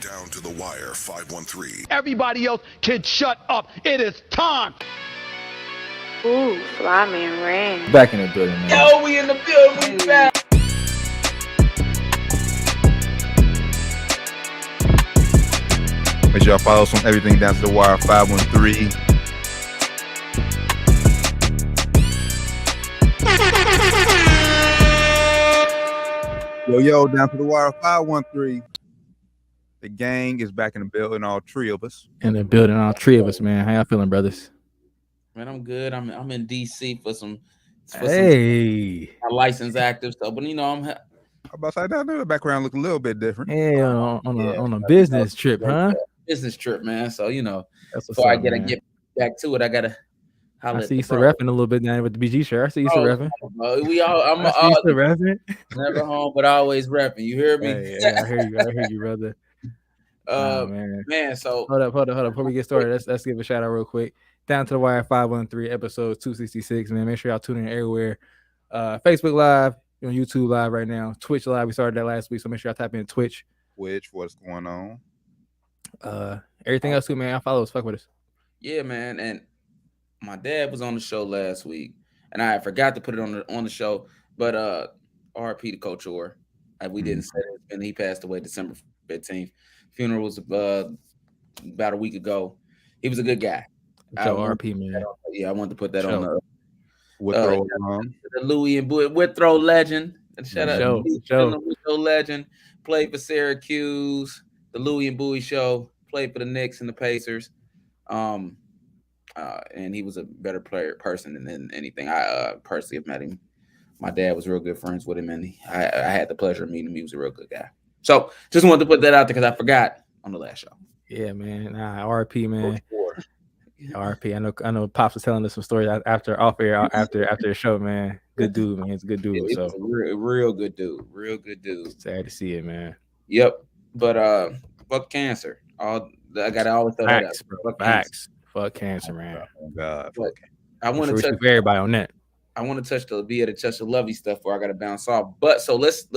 Down to the Wire 513. Everybody else can shut up. It is time. Ooh, Flyman Rain. Back in the building, man. Yo, we in the building. We back. Make sure y'all follow us on everything Down to the Wire 513. Yo, Down to the Wire 513. The gang is back in the building, all three of us. In the building, all three of us, man. How y'all feeling, brothers? Man, I'm good. I'm in DC for some license active stuff, but I'm about to say that the background look a little bit different. Hey, on a business trip, huh? Business trip, man. So before I get back to it, I gotta. I see you still repping a little bit now with the BG shirt. I see you still repping. I'm still repping. Never home, but always repping. You hear me? Hey, I hear you, brother. Man. So hold up. Before we get started, let's give a shout out real quick. Down to the Wire 513, episode 266. Man, make sure y'all tune in everywhere. Facebook Live, on YouTube Live right now. Twitch Live, we started that last week, so make sure y'all tap in Twitch. What's going on? Everything else too, man. Y'all follow us. Fuck with us. Yeah, man. And my dad was on the show last week, and I forgot to put it on the show. But RP to Coach Orr, we didn't say it, and he passed away December 15th. Funeral was about a week ago. He was a good guy. RP, man. I wanted to put that on the Louis and Withrow legend. Shout out to Withrow legend. Played for Syracuse, the Louis and Bowie show. Played for the Knicks and the Pacers. And he was a better person than anything. I personally have met him. My dad was real good friends with him, and I had the pleasure of meeting him. He was a real good guy. So just wanted to put that out there because I forgot on the last show. Yeah, man. RP, man. RP. I know Pops was telling us some stories after off air after the show, man. Good dude, man. It's a good dude. It was a real good dude. Real good dude. Sad to see it, man. Yep. But fuck cancer. I gotta always throw that out. Fuck facts. Fuck cancer, man. Oh, God. I want to touch everybody on that. I want to touch the lovey stuff where I got to bounce off. But so let's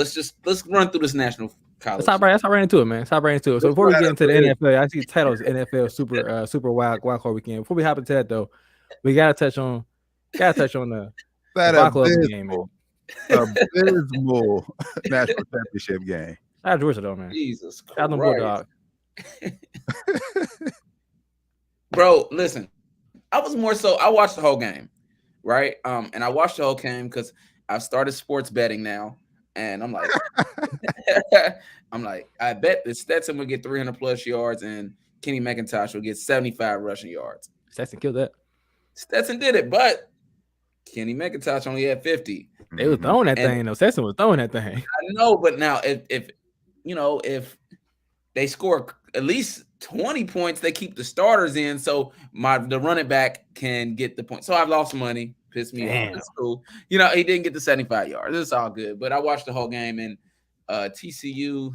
run through this national college. Let's hop right into it, man. So before we get into the NFL, I see the titles NFL Super Wildcard Weekend. Before we hop into that though, we gotta touch on the game, man. Abysmal national championship game. Shout out Georgia though, man. Jesus Christ. Shout out Bulldogs. Bro, listen. I watched the whole game, right? And I watched the whole game because I've started sports betting now. And I'm like, I bet that Stetson will get 300 plus yards and Kenny McIntosh will get 75 rushing yards. Stetson killed that. Stetson did it, but Kenny McIntosh only had 50. They was throwing that thing, though. Stetson was throwing that thing. I know, but now if they score at least 20 points, they keep the starters in, so the running back can get the point. So I've lost money. Pissed me off. It's cool. He didn't get the 75 yards. It's all good. But I watched the whole game, and TCU,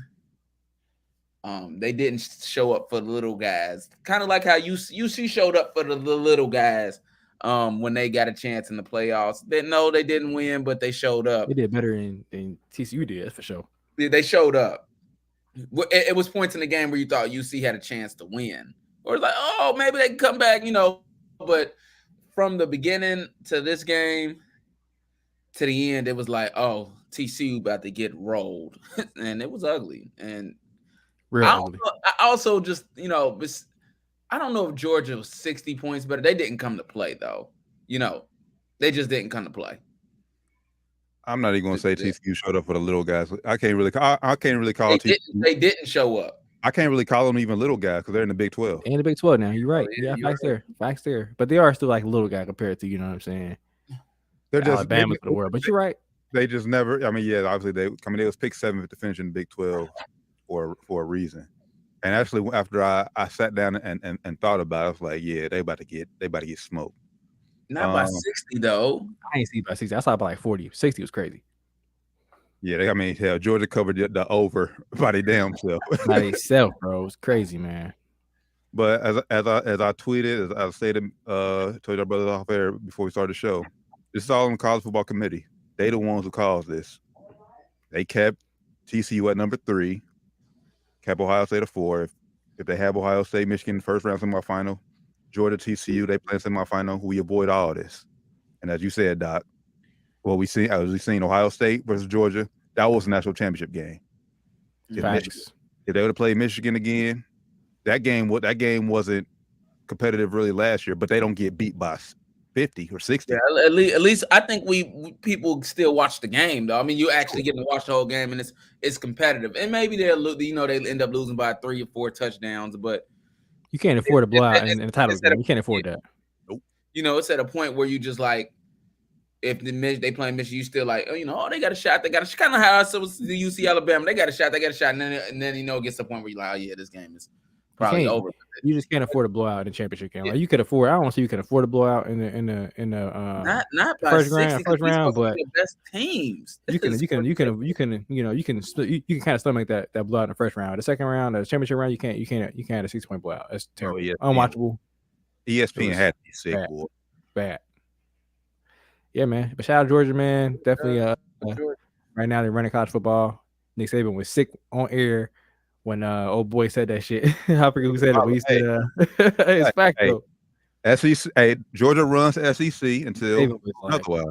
they didn't show up for the little guys. Kind of like how UC showed up for the little guys when they got a chance in the playoffs. They didn't win, but they showed up. They did better than TCU did, for sure. They showed up. It was points in the game where you thought UC had a chance to win. Or like, oh, maybe they can come back, but from the beginning to this game to the end, it was like, oh, TCU about to get rolled. And it was ugly. And ugly. I also just, I don't know if Georgia was 60 points better. They didn't come to play, though. They just didn't come to play. I'm not even going to say TCU showed up for the little guys. I can't really call TCU. They didn't show up. I can't really call them even little guys because they're in the Big 12. In the Big 12 now. You're right. Yeah, facts there. But they are still like little guy compared to, you know what I'm saying? They're just Alabama for the world. But you're right. They just never. I mean, yeah, obviously they was picked 7th to finish in the Big 12 for a reason. And actually, after I sat down and thought about it, I was like, yeah, they about to get smoked. Not by 60 though. I ain't see by 60. I saw by like 40. 60 was crazy. Yeah, hell, Georgia covered the over by their damn self. By themselves, bro. It was crazy, man. But as I tweeted, as I stated, told our brothers off air before we started the show, this is all on the college football committee. They the ones who caused this. They kept TCU at number 3, Cap Ohio State a 4. If they have Ohio State, Michigan first round semifinal, Georgia, TCU, they play semifinal. We avoid all this. And as you said, Doc, what we seen Ohio State versus Georgia, that was a national championship game. If they would have played Michigan again, that game wasn't competitive really last year, but they don't get beat by 50 or 60. Yeah, at least I think people still watch the game though. I mean, you actually get to watch the whole game, and it's competitive. And maybe they end up losing by 3 or 4 touchdowns, but you can't afford to blow out in the title game. You can't afford that. Nope. It's at a point where you just like, if they play Michigan, you still like, they got a shot. They got a shot. Kind of how it was the UC Alabama. They got a shot. And then it gets to the point where you're like, oh yeah, this game is probably over. You just can't afford to blow out in the championship game. Like you could afford. I don't see you can afford to blow out in the not first round, but the best teams. You can kind of stomach that blowout in the first round. The second round, the championship round, you can't have a 6-point blowout. That's terrible. Unwatchable. ESPN had to be sick. Bad. Yeah, man. But shout out to Georgia, man. Definitely. Right now they're running college football. Nick Saban was sick on air when old boy said that shit. I forget who said it, but he said it's fact though. SEC, Georgia runs SEC until otherwise.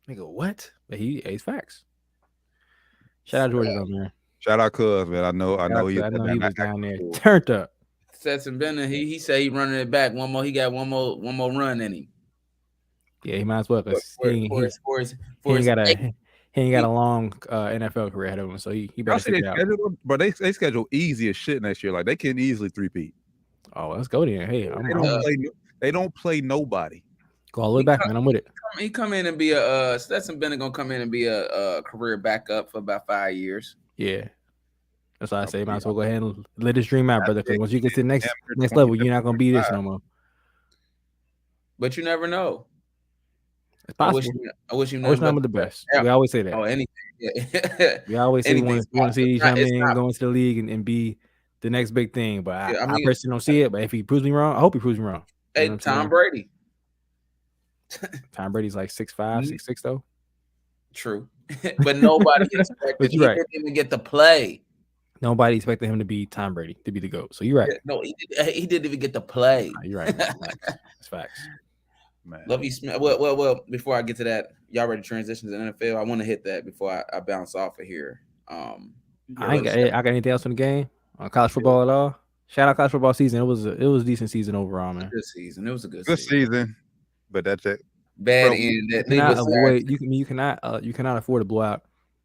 Nigga, what? But he's facts. Shout out Georgia, though, man. Shout out Cuz, man. I know he was down there turned up. Stetson Bennett, he said he running it back. He got one more run in him. Yeah, he might as well because he ain't got a long NFL career ahead of him, so he better stick it out. But they schedule easy as shit next year. Like they can easily three-peat. Oh, let's go then. Hey, they don't play nobody. Go all the way back, man. I'm with it. He come in and be Stetson Bennett gonna come in and be a career backup for about 5 years. Yeah. That's why I say might as well go ahead and let this dream out, brother. Because once you get to the next level, you're not gonna be this no more. But you never know. It's possible. I wish you number the best. Yeah. We always say that. Oh, anything. Yeah. We always say we want to see these young men go into the league and be the next big thing. But I personally don't see it. But if he proves me wrong, I hope he proves me wrong. Hey, Tom Brady. Tom Brady's like 6'5", 6'6", though. True. But nobody expected he didn't even get to play. Nobody expected him to be Tom Brady, to be the GOAT. So you're right. No, he didn't even get to play. You're right. That's facts. Man. Lovey Smith. Well, before I get to that, y'all ready to transition to the NFL? I want to hit that before I bounce off of here. I got anything else in the game on college football at all? Shout out college football season. It was a decent season overall, man. Good season. It was a good season. But that's it. Bad end. You cannot afford to blow out.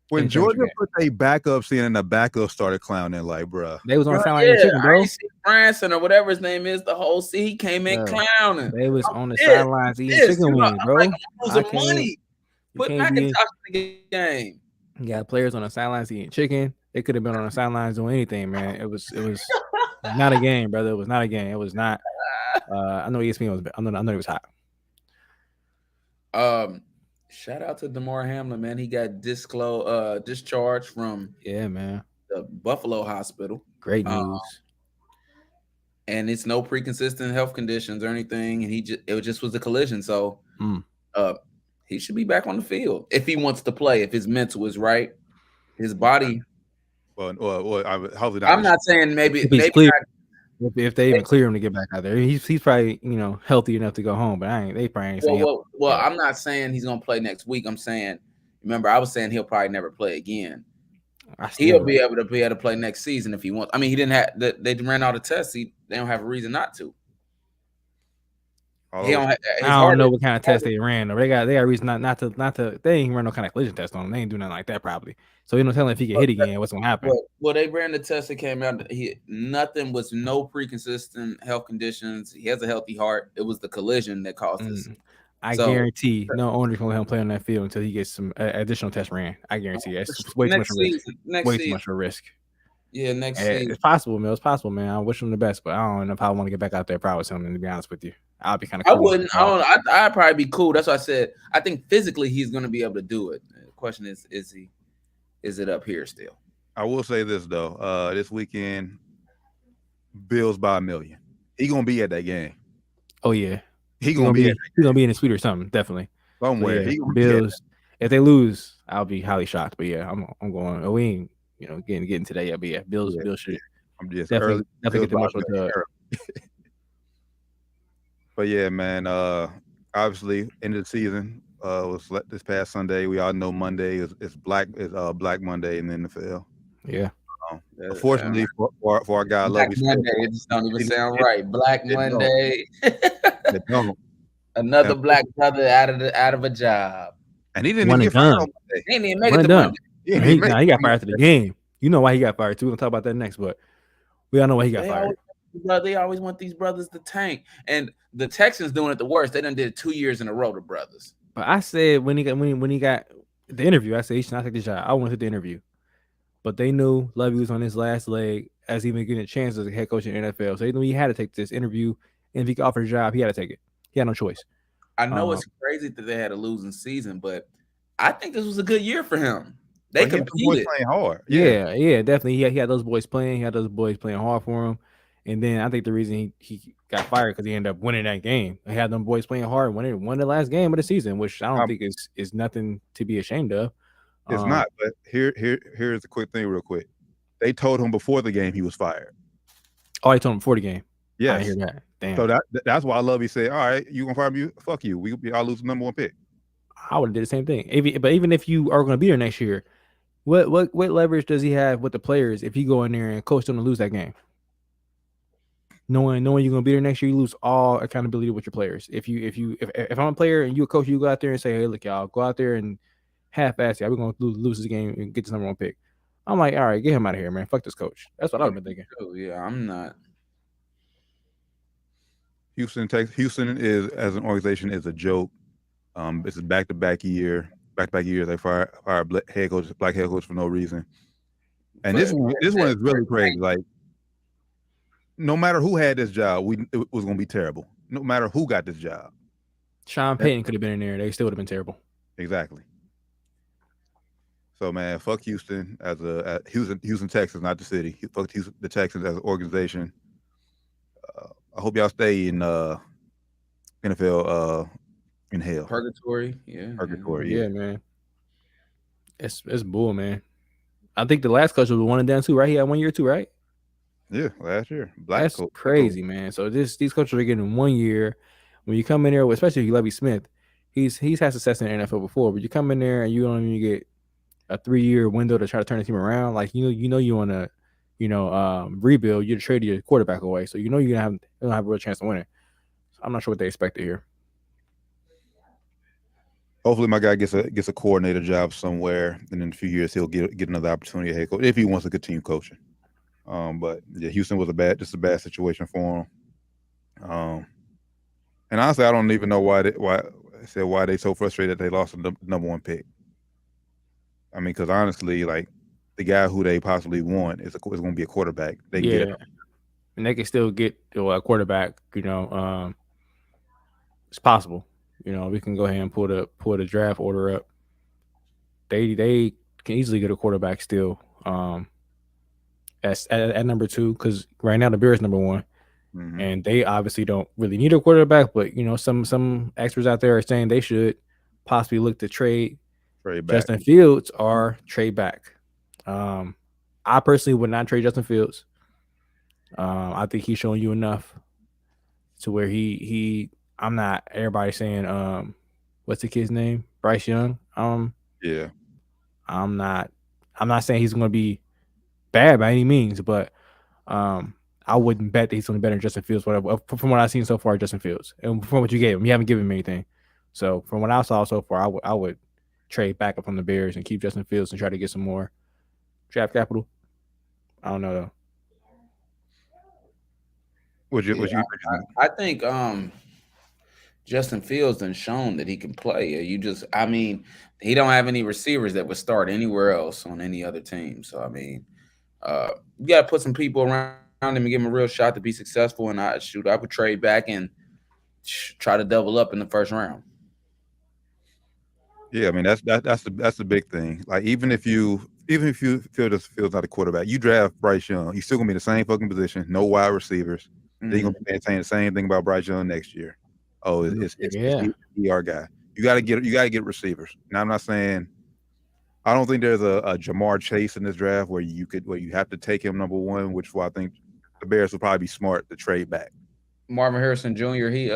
When Georgia put their backups in and the backups started clowning, like, bro. They was on the sideline chicken, bro. Branson or whatever his name is, the whole season, he came in clowning. They was on the sidelines eating chicken wings, bro. I'm losing money. Put McIntosh in the game. You got players on the sidelines eating chicken. They could have been on the sidelines doing anything, man. It was not a game, brother. It was not a game. It was not. I know ESPN was. I know it was hot. Shout out to DeMar Hamlin, man. He got discharged from the Buffalo hospital. Great news. And it's no pre-consistent health conditions or anything. And it just was a collision. So he should be back on the field if he wants to play, if his mental is right. His body. Well, hopefully not. I'm not saying maybe if they even clear him to get back out there. He's probably healthy enough to go home, but they probably ain't saying. Well, I'm not saying he's gonna play next week. I'm saying, remember, I was saying he'll probably never play again. He'll be able to play next season if he wants. I mean, he didn't have they ran out of tests. They don't have a reason not to. I don't know what kind of test they ran. Though. They got a reason not to. They ain't run no kind of collision test on him. They ain't do nothing like that probably. So you don't tell him if he get hit again, what's gonna happen? Well, they ran the test. It came out. Nothing was no pre-consistent health conditions. He has a healthy heart. It was the collision that caused this. I guarantee no owner's gonna let him play on that field until he gets some additional tests ran. I guarantee that's way too much risk. Way too much risk. Yeah, next season. It's possible, man. It's possible, man. I wish him the best, but I don't know if I want to get back out there probably with him. To be honest with you, I'll be kind of. Cool. I wouldn't. I'd probably be cool. That's why I said I think physically he's going to be able to do it. The question is it up here still? I will say this though. This weekend, Bills by 1 million. He gonna be at that game. Oh yeah, he's gonna be in the suite or something. Definitely somewhere. Yeah, Bills. If they lose, I'll be highly shocked. But yeah, I'm going. We ain't getting to that yet. But yeah, Bills should I'm just Definitely get the emotional tug. But yeah, man. Obviously, end of the season was this past Sunday. We all know Monday is Black Monday in the NFL. Yeah. Unfortunately for our guy, Black Lovey Monday, Smith, it just don't even sound right. Black Monday. It don't. Another black brother out of a job. And he didn't One even and get fired done. on Monday. He didn't even make One it and to done. Monday. He got fired after the game. You know why he got fired too. We're gonna talk about that next, but we all know why he got fired. They always want these brothers to tank, and the Texans doing it the worst. They done did it 2 years in a row, the brothers. But I said when he got the interview, I said he should not take the job. I wanted the interview, but they knew Lovey was on his last leg as even getting a chance as a head coach in the NFL. So they knew he had to take this interview, and if he could offer a job, he had to take it. He had no choice. I know it's crazy that they had a losing season, but I think this was a good year for him. They competed. Playing hard. Yeah, definitely. He had those boys playing. He had those boys playing hard for him. And then I think the reason he got fired because he ended up winning that game. He had them boys playing hard, won the last game of the season, which I don't think is nothing to be ashamed of. It's not. But here's the quick thing, real quick. They told him before the game he was fired. Oh, I told him before the game. Yes. I didn't hear that. Damn. So that's why I love. He said, "All right, you gonna fire me? Fuck you. I'll lose the number 1 pick." I would have did the same thing. But even if you are going to be there next year, what leverage does he have with the players if you go in there and coach them to lose that game? Knowing you're going to be there next year, you lose all accountability with your players. If I'm a player and you a coach, you go out there and say, "Hey, look, y'all, go out there and half-ass it. We're going to lose this game and get this number 1 pick." I'm like, all right, get him out of here, man. Fuck this coach. That's what I've been thinking. Oh yeah, I'm not. Houston is as an organization is a joke. It's a back-to-back year. Back-to-back years they fire black head coach for no reason. And this one is really crazy. Like, no matter who had this job, it was going to be terrible. No matter who got this job. Sean Payton could have been in there. They still would have been terrible. Exactly. So, man, fuck Houston Houston, Texas, not the city. Fuck the Texans as an organization. I hope y'all stay in NFL in hell. Purgatory. Yeah. Purgatory. Yeah, man. It's bull, man. I think the last coach was 1 and done too, right? He had 1 year too, right? Yeah, last year. That's coach. Crazy, man. So these coaches are getting 1 year. When you come in there, especially Lovey Smith, he's had success in the NFL before, but you come in there and you don't even get a 3-year window to try to turn the team around. Like you want to, rebuild. You trade your quarterback away, so you're gonna have a real chance to win it. So I'm not sure what they expected here. Hopefully, my guy gets a coordinator job somewhere, and in a few years he'll get another opportunity at head coach if he wants to continue coaching. But yeah, Houston was a bad situation for him. And honestly, I don't even know why they so frustrated they lost the number 1 pick. I mean, because honestly, like the guy who they possibly want is going to be a quarterback. They can get him. And they can still get a quarterback. It's possible. We can go ahead and pull the draft order up. They can easily get a quarterback still. At number 2, because right now the Bears number 1, and they obviously don't really need a quarterback. But some experts out there are saying they should possibly look to trade back. Justin Fields or trade back. I personally would not trade Justin Fields. I think he's showing you enough to where I'm not everybody saying what's the kid's name? Bryce Young. Yeah. I'm not saying he's gonna be bad by any means, but I wouldn't bet that he's gonna be better than Justin Fields, whatever. From what I've seen so far, Justin Fields. And from what you gave him, you haven't given him anything. So from what I saw so far, I would trade back up from the Bears and keep Justin Fields and try to get some more draft capital. I don't know though. I think Justin Fields done shown that he can play. He don't have any receivers that would start anywhere else on any other team. So you got to put some people around him and give him a real shot to be successful. And I would trade back and try to double up in the first round. Yeah, I mean that's the big thing. Like even if you feel this Fields not a quarterback, you draft Bryce Young, you're still gonna be in the same fucking position, no wide receivers. Then you're gonna be saying the same thing about Bryce Young next year. It's our guy. You gotta get receivers. Now I'm not saying I don't think there's a Jamar Chase in this draft where you have to take him number one, which I think the Bears would probably be smart to trade back. Marvin Harrison Jr. He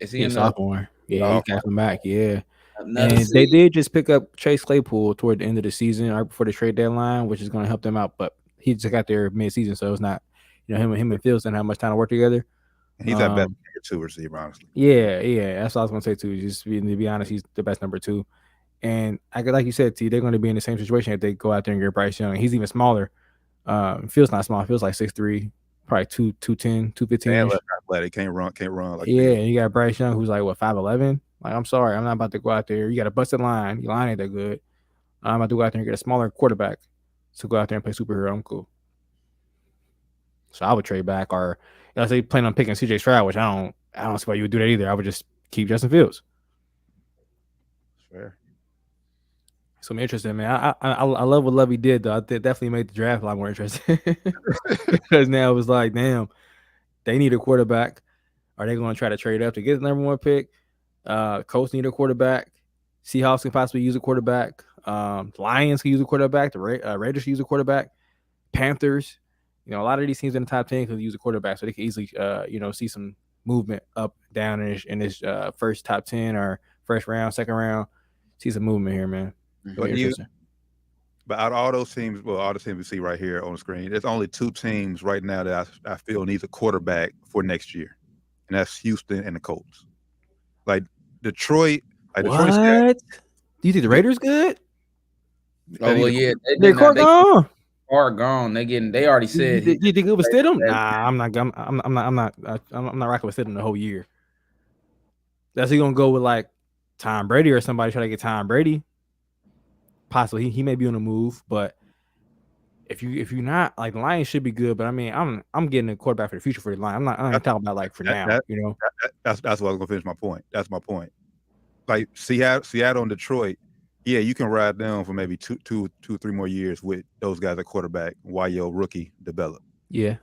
is he in the sophomore? Yeah, he got him back. Yeah. Another And they did just pick up Chase Claypool toward the end of the season, right before the trade deadline, which is going to help them out. But he just got there mid-season, so it's not, him and Fields didn't have much time to work together. And he's that best number two receiver, honestly. Yeah, that's what I was going to say too. Just to be honest, he's the best number two. And like you said, T, they're going to be in the same situation if they go out there and get Bryce Young. He's even smaller. Feels not small. Feels like 6'3", probably 210, 215. And athletic, can't run. Like and you got Bryce Young, who's like 5'11". Like, I'm sorry, I'm not about to go out there. You got a busted line. Your line ain't that good. I'm about to go out there and get a smaller quarterback to go out there and play superhero. I'm cool. So I would trade back, or let's say plan on picking CJ Stroud, which I don't see why you would do that either. I would just keep Justin Fields. Fair. So I'm interested, man. I love what Lovey did, though. It definitely made the draft a lot more interesting because now it was like, damn, they need a quarterback. Are they going to try to trade up to get the number one pick? Colts need a quarterback. Seahawks can possibly use a quarterback. Lions can use a quarterback. The Raiders can use a quarterback. Panthers, a lot of these teams in the top 10 could use a quarterback, so they can easily, see some movement up, down in this first top 10 or first round, second round. See some movement here, man. But out of all those teams, all the teams we see right here on the screen, there's only two teams right now that I feel needs a quarterback for next year, and that's Houston and the Colts. Like Detroit, What? Do you think the Raiders good? Oh well, yeah, they're gone. Gone. They already said. You think it was Stidham? Nah, I'm not rocking with Stidham the whole year. That's he gonna go with like Tom Brady or somebody try to get Tom Brady. Possibly he may be on the move, but if you're not, like, the Lions should be good. But I mean, I'm getting a quarterback for the future for the Lions. I'm not talking about like for now. That's what I was gonna finish my point. That's my point. Like Seattle and Detroit, yeah, you can ride them for maybe two, 3 more years with those guys at quarterback while your rookie develop. Yeah,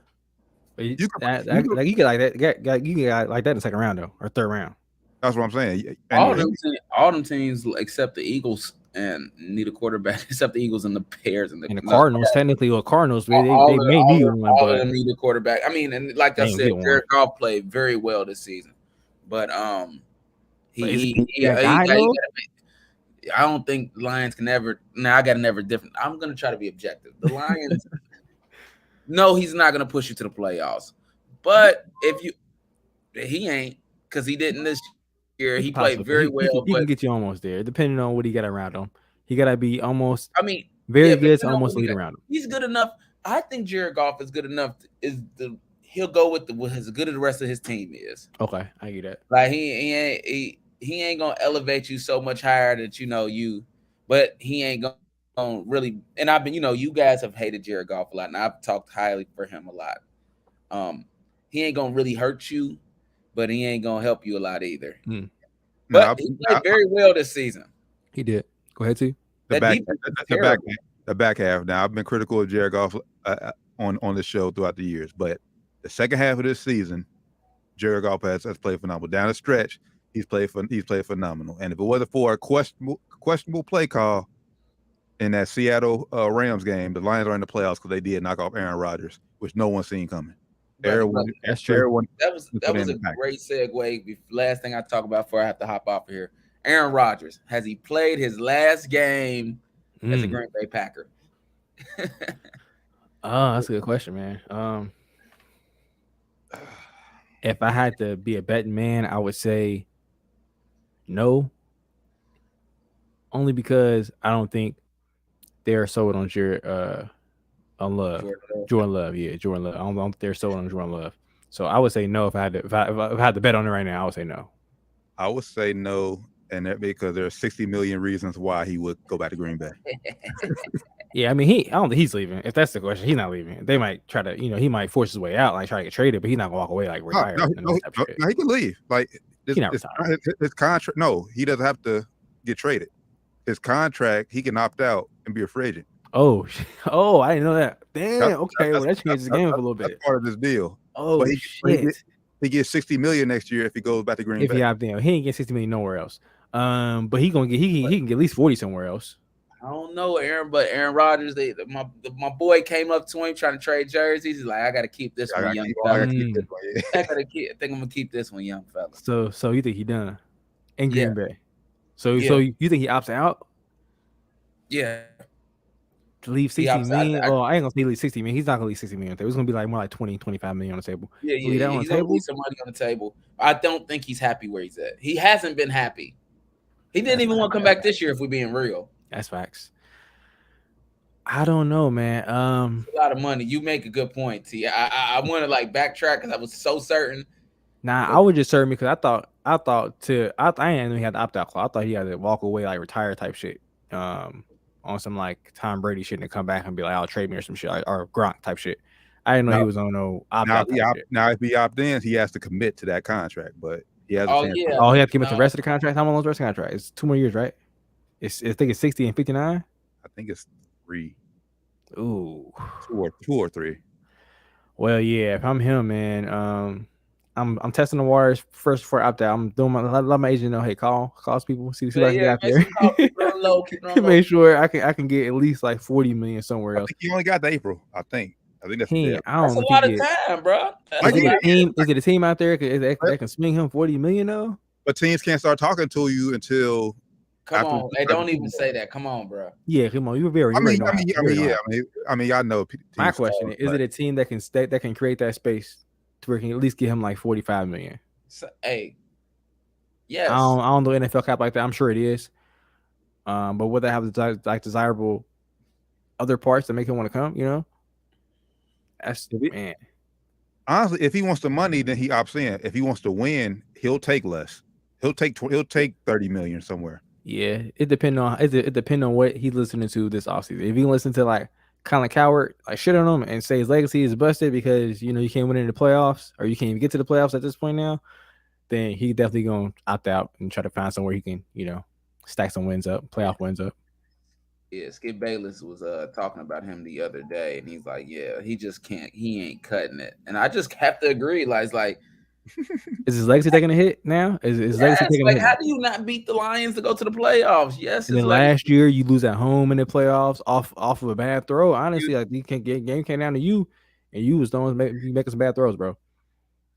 but you get like that in the second round though, or third round. That's what I'm saying. All them teams except the Eagles and need a quarterback, except the Eagles and the Bears and the Cardinals. Technically, Cardinals they may need one, all but of them need a quarterback. I mean, and like I said, Jared Goff played very well this season, but I don't think Lions can ever. Now I got to never different. I'm gonna try to be objective. The Lions, no, he's not gonna push you to the playoffs. But he ain't, because he didn't this year. He played very well. He can get you almost there, depending on what he got around him. He got to be almost. I mean, very good to almost lead around him. He's good enough. I think Jared Goff is good enough. He'll go with as good as the rest of his team is. Okay, I get that. Like he ain't gonna elevate you so much higher that but he ain't gonna really. And I've been, you guys have hated Jared Goff a lot, and I've talked highly for him a lot. He ain't gonna really hurt you, but he ain't gonna help you a lot either. But he played very well this season. He did. Go ahead, T. The back half. Now, I've been critical of Jared Goff on the show throughout the years, but the second half of this season, Jared Goff has played phenomenal. Down the stretch, he's played phenomenal. And if it wasn't for a questionable play call in that Seattle Rams game, the Lions are in the playoffs because they did knock off Aaron Rodgers, which no one seen coming. That's true. That was a great segue. Last thing I talk about before I have to hop off of here. Aaron Rodgers, has he played his last game as a Green Bay Packer? That's a good question, man. If I had to be a betting man, I would say no. Only because I don't think they're sold on Jordan Love. Yeah, Jordan Love. I don't think they're sold on Jordan Love. So I would say no if I had to bet on it right now. I would say no. I would say no, and that because there are 60 million reasons why he would go back to Green Bay. Yeah, I mean, I don't think he's leaving. If that's the question, he's not leaving. They might try to, he might force his way out, like try to get traded, but he's not gonna walk away like retire. No, he can leave. Like his contract. No, he doesn't have to get traded. His contract, he can opt out and be a free agent. Oh, I didn't know that. Damn. Okay, well that changes the game a little bit. That's part of this deal. Oh, but he gets 60 million next year if he goes back to Green Bay. He ain't get 60 million nowhere else. But he can get at least 40 somewhere else. I don't know, Aaron, but Aaron Rodgers, my boy came up to him trying to trade jerseys. He's like, I gotta keep this one, young fella. I think I'm gonna keep this one, young fella. So you think he done in Yeah. Green Bay? So Yeah. so you think he opts out Yeah. to leave He 60 opts out. million? Oh, I ain't gonna say leave 60 million. He's not gonna leave 60 million on the table. It's gonna be like more like 20, 25 million on the table. Yeah, Leave that on he's the gonna table. leave some money on the table. I don't think he's happy where he's at. He hasn't been happy. He didn't even want to come back this year if we're being real. That's facts. I don't know, man. It's a lot of money. You make a good point, T. I want to like backtrack because I was so certain. Nah, I would just serve me because I didn't know he had the opt out clause. I thought he had to walk away, like retire type shit. On some like Tom Brady shit and come back and be like, I'll trade me or some shit, or Gronk type shit. I didn't know he was on no opt out. Now if he opt in, he has to commit to that contract, but he has a chance. Yeah. Oh, he has to commit to the rest of the contract. How long is the rest of the contract? It's 2 more years, right? I think it's 60 and 59. I think it's 3. Ooh, 2 or 3. Well, yeah. If I'm him, man, I'm testing the waters first before I opt out. I'm doing let my agent know. Hey, calls people, see what I can get out there. Keep it on low. Make sure I can get at least like 40 million somewhere else. I think he only got the April. I think that's I don't That's know a lot of time, bro. Is it a team out there that can swing him 40 million though? But teams can't start talking to you until. Come on, hey, don't even say that. Come on, bro. Yeah, come on. You very. I mean, I know. My question is it a team that can create that space to where it can at least get him like 45 million? So, hey, yes. I don't know NFL cap like that. I'm sure it is. But would they have like desirable other parts that make him want to come? You know, that's man. Honestly, if he wants the money, then he opts in. If he wants to win, he'll take less. He'll take 30 million somewhere. Yeah, it depends on what he's listening to this offseason. If he listen to like Colin Coward, like shit on him and say his legacy is busted because you can't win in the playoffs or you can't even get to the playoffs at this point now, then he definitely gonna opt out and try to find somewhere he can stack some wins up, playoff wins up. Yeah, Skip Bayless was talking about him the other day, and he's like, "Yeah, he just can't. He ain't cutting it." And I just have to agree. Like, it's like, is his legacy taking a hit now? Is his legacy taking a hit? How do you not beat the Lions to go to the playoffs? Yes. And then last year you lose at home in the playoffs off of a bad throw. Honestly, like you can't get game came down to you, and you was the one making some bad throws, bro.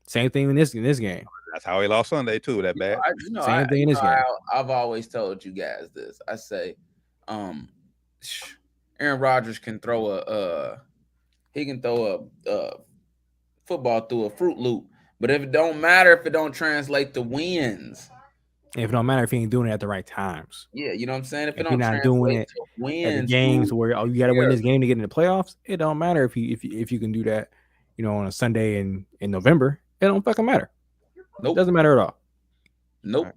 Same thing in this game. That's how he lost Sunday too. That bad. Same thing in this game. I've always told you guys this. I say, Aaron Rodgers can throw a football through a Fruit Loop. But if it don't matter, if it don't translate to wins, if it don't matter if he ain't doing it at the right times, yeah, you know what I'm saying. If you're not doing it to wins, at the games where you got to win this game to get in the playoffs, it don't matter if you can do that, on a Sunday in November. It don't fucking matter. Nope, doesn't matter at all. Nope. Right.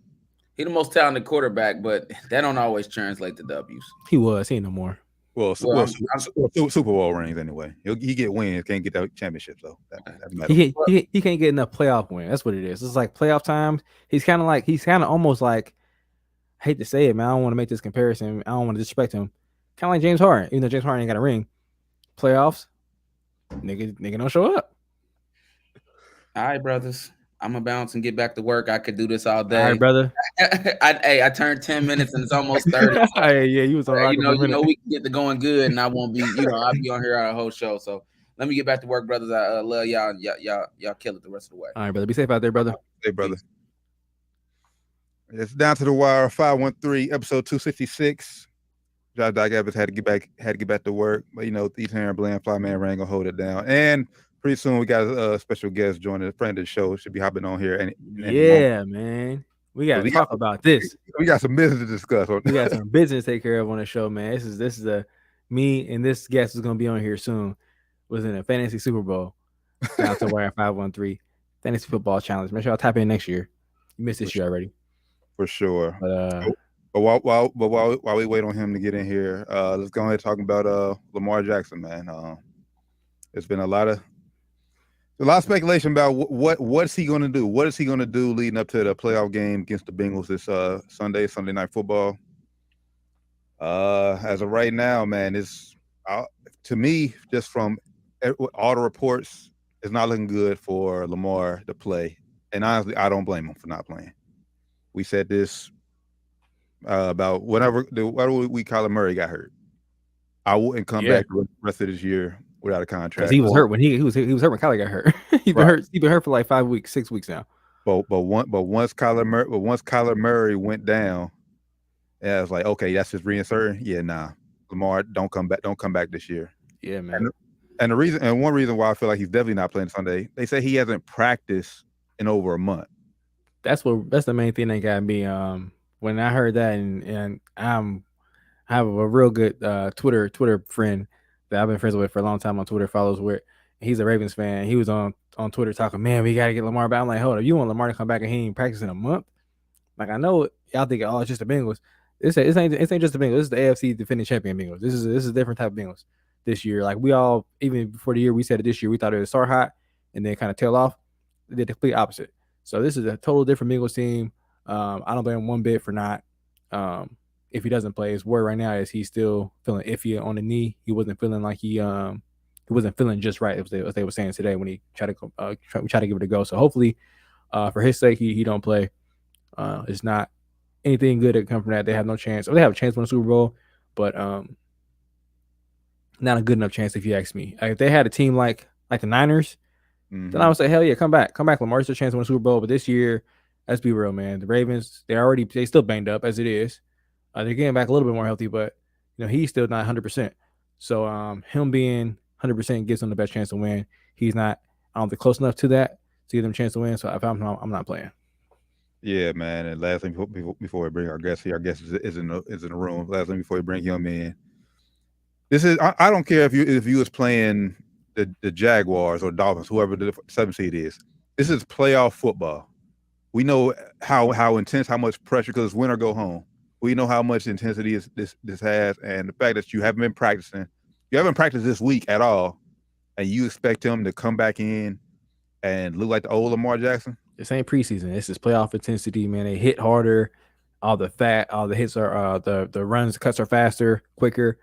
He the most talented quarterback, but that don't always translate to W's. He ain't no more. Well, Super Bowl rings anyway. He get wins, can't get that championship though. He can't get enough playoff wins. That's what it is. It's like playoff times. He's kind of almost like, I hate to say it, man. I don't want to make this comparison. I don't want to disrespect him. Kind of like James Harden. Even though James Harden ain't got a ring, playoffs, nigga don't show up. All right, brothers. I'm gonna bounce and get back to work. I could do this all day. All right, brother. I turned 10 minutes and it's almost 30. So, yeah, you was on. You know, we can get to going good, and I won't be. I'll be on here our whole show. So let me get back to work, brothers. I love y'all. Y'all kill it the rest of the way. All right, brother. Be safe out there, brother. Hey, brother. It's Down to the Wire 513 episode 266. Josh Doc Evans had to get back to work, but Ethan and Bland Flyman Rang gonna hold it down. And pretty soon we got a special guest joining, a friend of the show. Should be hopping on here. Man. We got to talk about this. We got some business to discuss. We got some business to take care of on the show, man. This is me and this guest is gonna be on here soon. Was in a fantasy Super Bowl. Down to Wire 513 Fantasy Football Challenge. Make sure y'all tap in next year. You missed this year already. For sure. But while we wait on him to get in here, let's go ahead and talk about Lamar Jackson, man. There's been a lot of speculation about what's he going to do. What is he going to do leading up to the playoff game against the Bengals this Sunday Night Football? As of right now, man, it's to me, just from all the reports, it's not looking good for Lamar to play. And honestly, I don't blame him for not playing. We said this about whenever Kyler Murray got hurt. I wouldn't come back the rest of this year without a contract. Because he was hurt when he was hurt when Kyler got hurt. He's been hurt for like 5 weeks, 6 weeks now. But once Kyler Murray went down, and I was like, okay, that's just reinserting. Yeah, nah, Lamar, don't come back this year. Yeah, man. And one reason why I feel like he's definitely not playing Sunday, they say he hasn't practiced in over a month. That's the main thing that got me. When I heard that, and I have a real good Twitter friend that I've been friends with for a long time on Twitter, follows with. He's a Ravens fan. He was on Twitter talking, man, we got to get Lamar back. I'm like, hold up, you want Lamar to come back and he ain't practice in a month? Like, I know y'all think, oh, it's just the Bengals. It ain't just the Bengals. This is the AFC defending champion Bengals. This is a different type of Bengals this year. Like, we all, even before the year, we said it this year, we thought it would start hot and then kind of tail off. They did the complete opposite. So this is a total different Bengals team. I don't blame him one bit for not. If he doesn't play, his word right now is he's still feeling iffy on the knee. He wasn't feeling like he wasn't feeling just right, as they were saying today when he tried to give it a go. So hopefully, for his sake, he don't play. It's not anything good that come from that. They have no chance, or they have a chance to win the Super Bowl, but not a good enough chance if you ask me. Like, if they had a team like the Niners, then I would say, hell yeah, come back, Lamar. It's a chance to win the Super Bowl. But this year, let's be real, man. The Ravens, they still banged up as it is. They're getting back a little bit more healthy, but he's still not 100%. So him being 100% gives him the best chance to win. He's not, I don't think, close enough to that to give them a chance to win. So if I'm not playing. Yeah, man. And last thing before we bring our guest here, our guest is in the room. Last thing before we bring him in, this is I don't care if you was playing the Jaguars or Dolphins, whoever the 7th seed is. This is playoff football. We know how intense, how much pressure, because it's win or go home. We know how much intensity this has, and the fact that you haven't been practicing. You haven't practiced this week at all, and you expect him to come back in and look like the old Lamar Jackson? This ain't preseason. This is playoff intensity, man. They hit harder. All the hits are the runs, cuts are faster, quicker.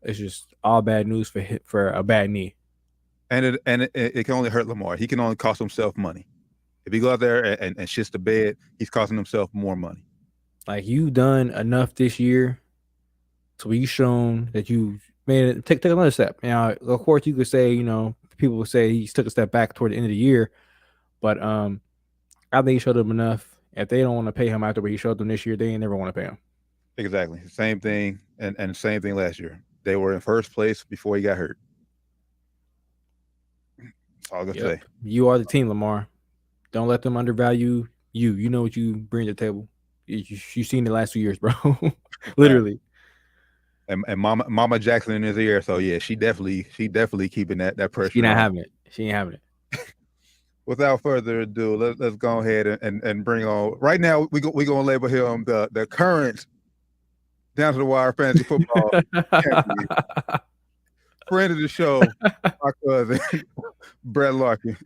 It's just all bad news for a bad knee. And it can only hurt Lamar. He can only cost himself money. If he go out there and shits the bed, he's costing himself more money. Like, you've done enough this year to where you've shown that you made it. Take another step. Now, of course, you could say, people would say he took a step back toward the end of the year, but I think he showed them enough. If they don't want to pay him after what he showed them this year, they ain't never want to pay him. Exactly. Same thing, and same thing last year. They were in first place before he got hurt. That's all I'm going to say. You are the team, Lamar. Don't let them undervalue you. You know what you bring to the table. You've seen the last 2 years, bro. Literally. And Mama Jackson in his ear. So yeah, she definitely keeping that pressure. She not having it. She ain't having it. Without further ado, let's go ahead and bring on. Right now, we gonna label him the current Down to the Wire fantasy football champion. Friend of the show, my cousin Brett Larkin.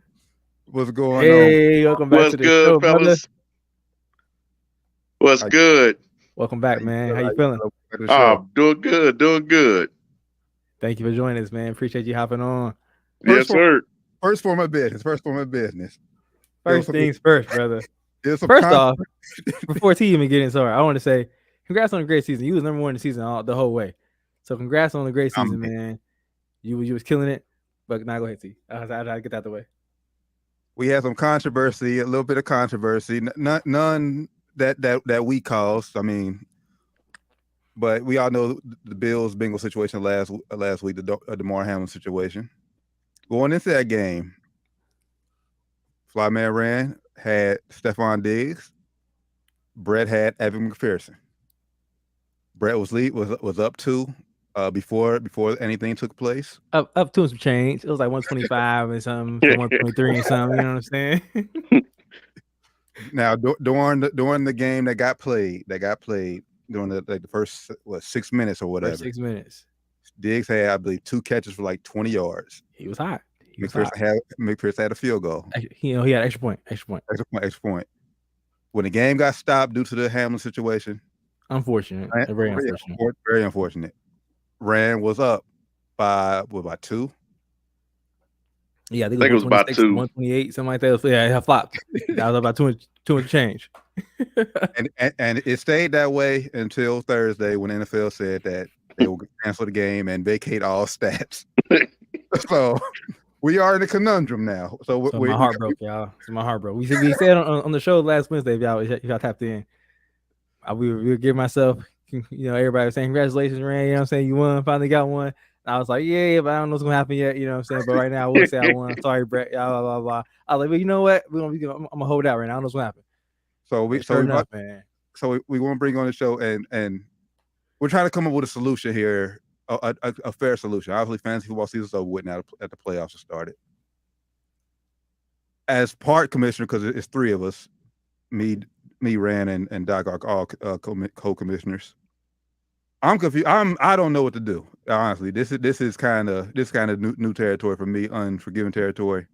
What's going on? Hey, welcome back to the show, fellas? brother. What's good? Welcome back, man. How you feeling? Doing good. Thank you for joining us, man. Appreciate you hopping on. Yes, sir. First form of business. First things first, brother. First off, before T even getting started, I want to say congrats on a great season. You was number one in the season the whole way. So congrats on a great season, man. You was killing it. But now go ahead, T. I had to get that out the way. We had some controversy, a little bit of controversy. None that we caused. I mean, but we all know the Bills-Bengals situation last week, the DeMar Hamlin situation. Going into that game, Flyman Rand had Stephon Diggs. Brett had Evan McPherson. Brett was up 2 before anything took place. Up 2 and some change. It was like 125 and something, 123 and something. You know what I'm saying? Now during the game that got played during the first 6 minutes or whatever. 6 minutes. Diggs had, I believe, 2 catches for like 20 yards. He was hot. McPherson had a field goal. He had extra point. Extra point. When the game got stopped due to the Hamlin situation. Unfortunate. Very unfortunate. Very unfortunate. Rand was up by 2. Yeah, I think it was about 2. 128, something like that. Yeah, it flopped. That was about 2 200 change. and it stayed that way until Thursday when the NFL said that they will cancel the game and vacate all stats. So we are in a conundrum now. So my heart broke, y'all. So my heart broke. We said on the show last Wednesday, if y'all tapped in, we would give myself, everybody was saying congratulations, Rand. You know what I'm saying? You won, finally got one. I was like, yeah, but I don't know what's gonna happen yet. You know what I'm saying? But right now, I will say I won. Sorry, Brett. Blah blah blah. I was like, well, you know what? I'm gonna hold out right now. I don't know what's gonna happen. So we want to bring on the show and we're trying to come up with a solution here, a fair solution. Obviously, fantasy football season's over with now that the playoffs have started. As part commissioner, because it's three of us, me, Rand, and Doc are all co-commissioners. I'm confused. I don't know what to do. Honestly, this is kind of new territory for me, unforgiving territory.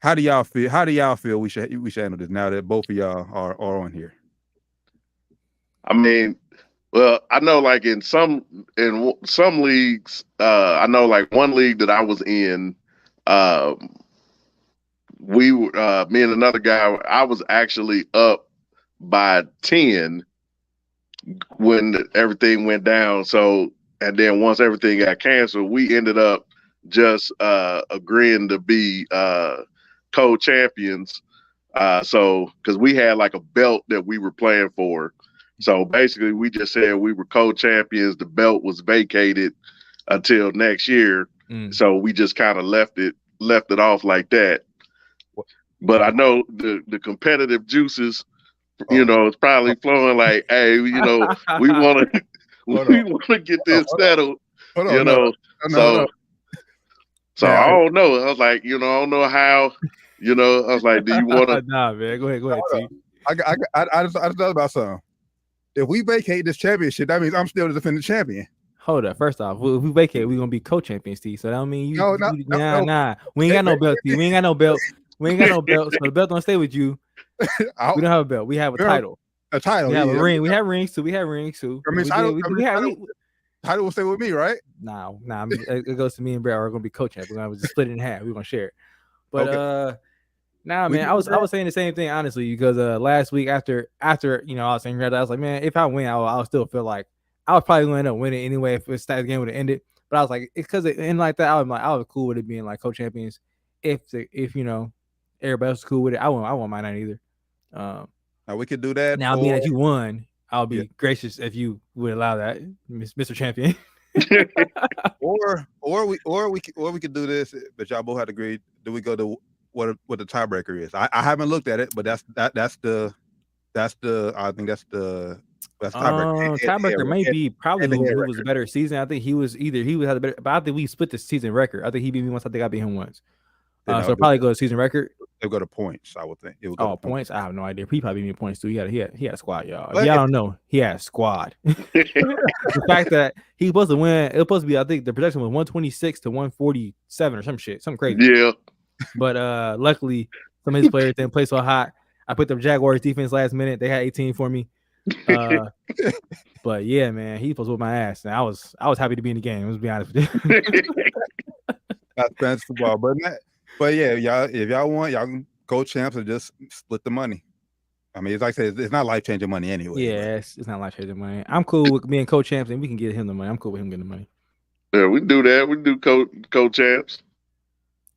How do y'all feel we should handle this now that both of y'all are on here? I mean, well, I know like in some leagues, I know like one league that I was in, we were me and another guy, I was actually up by 10 when everything went down. So, and then once everything got canceled, we ended up just agreeing to be co-champions. So, because we had like a belt that we were playing for. So basically, we just said we were co-champions. The belt was vacated until next year. So we just kind of left it off like that. But I know the competitive juices, it's probably flowing like, hey, we want to get this settled, So I don't know. I was like, I don't know how, I was like, do you want to? Nah, man, go ahead, T. I just thought about something. If we vacate this championship, that means I'm still the defending champion. Hold up. First off, if we vacate, we're gonna be co-champions, T. So that don't mean you. No. We ain't got no belt, T. We ain't got no belt. We ain't got no belt. So the belt don't stay with you. We don't have a belt. We have a title. A title. We have a ring. We have rings too. I mean, title will stay with me, right? Nah. It goes to me and Brett. We're gonna be co-champions. We're gonna just split it in half. We're gonna share it. But okay. Man, I was saying the same thing honestly because last week after I was saying I was like, man, if I win, I'll still feel like I was probably going to end up winning anyway if the game would have ended. But I was like, it's because it ended like that. I was cool with it being like co-champions. If everybody else is cool with it, I won't mind that either. Now we could do that. Now being that you won, I'll be gracious if you would allow that, Mr. Champion. or we could do this, but y'all both had to agree. Do we go to what the tiebreaker is? I haven't looked at it, but that's the tiebreaker may be probably who was a better season. I think he had a better, but I think we split the season record. I think he beat me once. I think I beat him once. So probably go to season record. They'll go to points. I would think. Points. I have no idea. He probably beat me points too. He had a squad, y'all. If y'all don't know, he had a squad. The fact that he was supposed to win, it was supposed to be. I think the projection was 126 to 147 or something crazy. Yeah. But luckily, some of his players didn't play so hot. I picked up Jaguars defense last minute. They had 18 for me. But yeah, man, he supposed to whip my ass, and I was happy to be in the game. Let's be honest with you. That's fantasy football, but yeah, y'all, if y'all want, y'all can go champs and just split the money. I mean, it's like I said, it's not life-changing money anyway. Yeah, it's not life-changing money. I'm cool with being co-champs, and we can get him the money. I'm cool with him getting the money. Yeah, we do that. We do co-champs.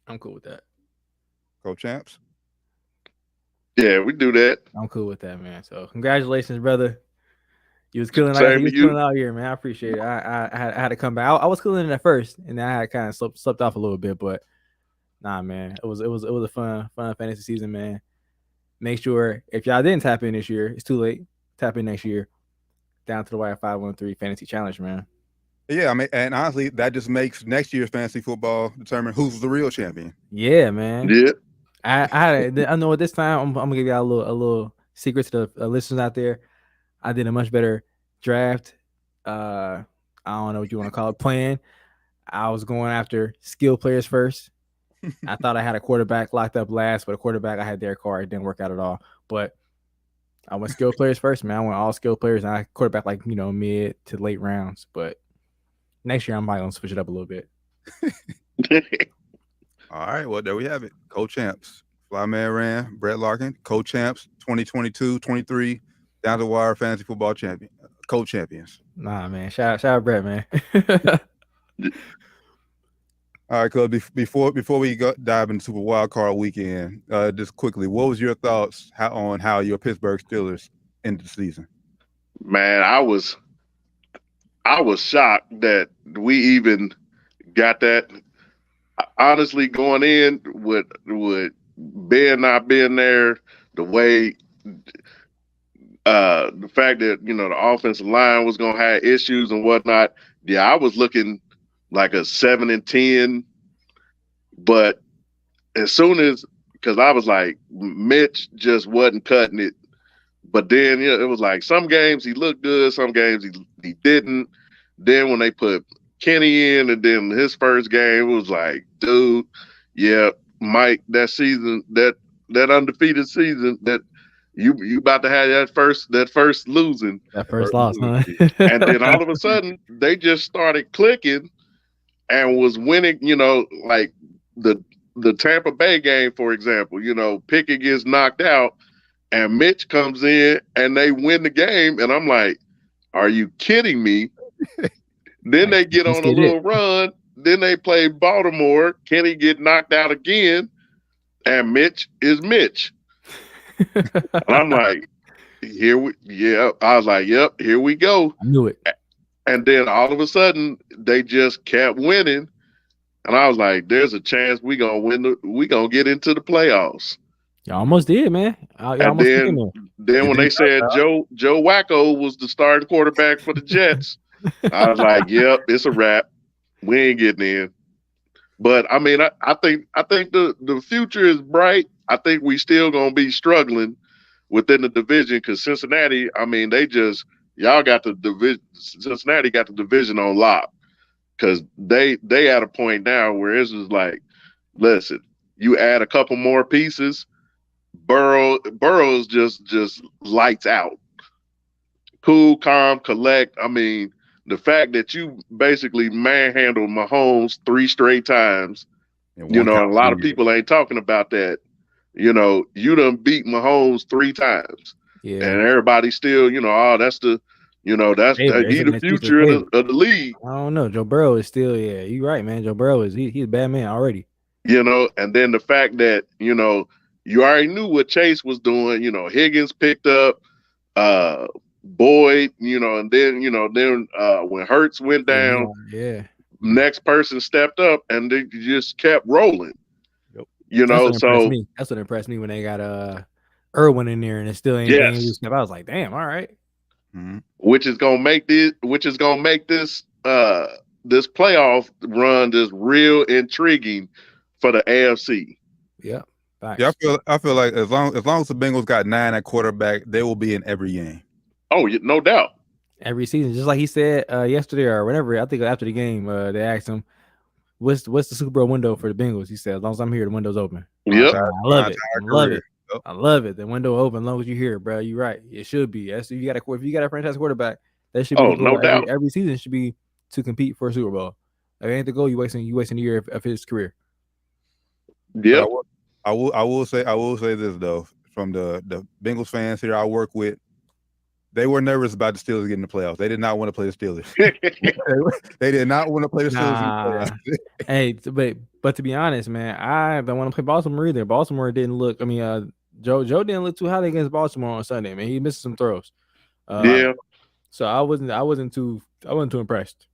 I'm cool with that. Co-champs? Yeah, we do that. I'm cool with that, man. So congratulations, brother. You was killing out here, man. I appreciate it. I had to come back. I was killing it at first, and then I had kind of slept off a little bit, but nah, man. It was a fun fantasy season, man. Make sure if y'all didn't tap in this year, it's too late. Tap in next year. Down to the Wire 513 Fantasy Challenge, man. Yeah, I mean, and honestly, that just makes next year's fantasy football determine who's the real champion. Yeah, man. Yeah. I know at this time I'm gonna give y'all a little secret to the listeners out there. I did a much better draft. I don't know what you want to call it. Plan. I was going after skill players first. I thought I had a quarterback locked up last, but a quarterback I had Derek Carr. It didn't work out at all. But I went skill players first, man. I went all skill players, and I quarterback like mid to late rounds. But next year I'm probably gonna switch it up a little bit. All right, well there we have it. Co-champs Flyman Ran, Brett Larkin, co-champs, 2022-23, down to wire fantasy football champion, co-champions. Nah, man. Shout out Brett, man. All right, cuz before we dive into Super Wildcard Weekend, just quickly, what was your thoughts on how your Pittsburgh Steelers ended the season? Man, I was shocked that we even got that. Honestly, going in with Ben not being there, the way the fact that the offensive line was gonna have issues and whatnot. Yeah, I was looking like a 7-10, but as soon as because I was like Mitch just wasn't cutting it, but then it was like some games he looked good, some games he didn't. Then when they put Kenny in, and then his first game it was like, dude, yeah, Mike, that season, that undefeated season that. You about to have that first losing. That first loss, huh? And then all of a sudden they just started clicking and was winning, like the Tampa Bay game, for example, Pickett gets knocked out and Mitch comes in and they win the game. And I'm like, are you kidding me? Then they get on a little run. Then they play Baltimore. Kenny get knocked out again. And Mitch is Mitch. And I'm like, I was like, yep, here we go. I knew it. And then all of a sudden they just kept winning. And I was like, there's a chance we gonna get into the playoffs. You almost did, man. And then when they said Joe Wacko was the starting quarterback for the Jets, I was like, yep, it's a wrap. We ain't getting in. But I mean, I think the future is bright. I think we still gonna be struggling within the division because Cincinnati, I mean, y'all got the division. Cincinnati got the division on lock because they at a point now where it's just like, listen, you add a couple more pieces, Burrow's just lights out. Cool, calm, collect. I mean, the fact that you basically manhandled Mahomes 3 straight times, a lot of people ain't talking about that. You done beat Mahomes 3 times. Yeah. And everybody still, that's the future of the league. I don't know. Joe Burrow is still, you're right, man. Joe Burrow he's a bad man already. And then the fact that, you already knew what Chase was doing. Higgins picked up Boyd, and then when Hurts went down, next person stepped up and they just kept rolling. That's what impressed me when they got Irwin in there and it still ain't getting I was like, damn, all right. Mm-hmm. Which is gonna make this this playoff run just real intriguing for the AFC. Yeah. Thanks. Yeah, I feel like as long as the Bengals got 9 at quarterback, they will be in every game. Oh, no doubt. Every season, just like he said yesterday or whatever. I think after the game, they asked him, "What's the Super Bowl window for the Bengals?" He said, "As long as I'm here, the window's open." Yep. I love it. I love it. The window open as long as you're here, bro. You're right. It should be. If you got a franchise quarterback, that should be. Oh, no doubt. Every season should be to compete for a Super Bowl. If it ain't the goal, you wasting a year of his career. Yeah. I will say this though, from the Bengals fans here I work with, they were nervous about the Steelers getting the playoffs. They did not want to play the Steelers. They did not want to play the Steelers. Hey, but to be honest, man, I don't want to play Baltimore either. Baltimore didn't look. I mean, Joe didn't look too highly against Baltimore on Sunday, man. He missed some throws. So I wasn't too impressed.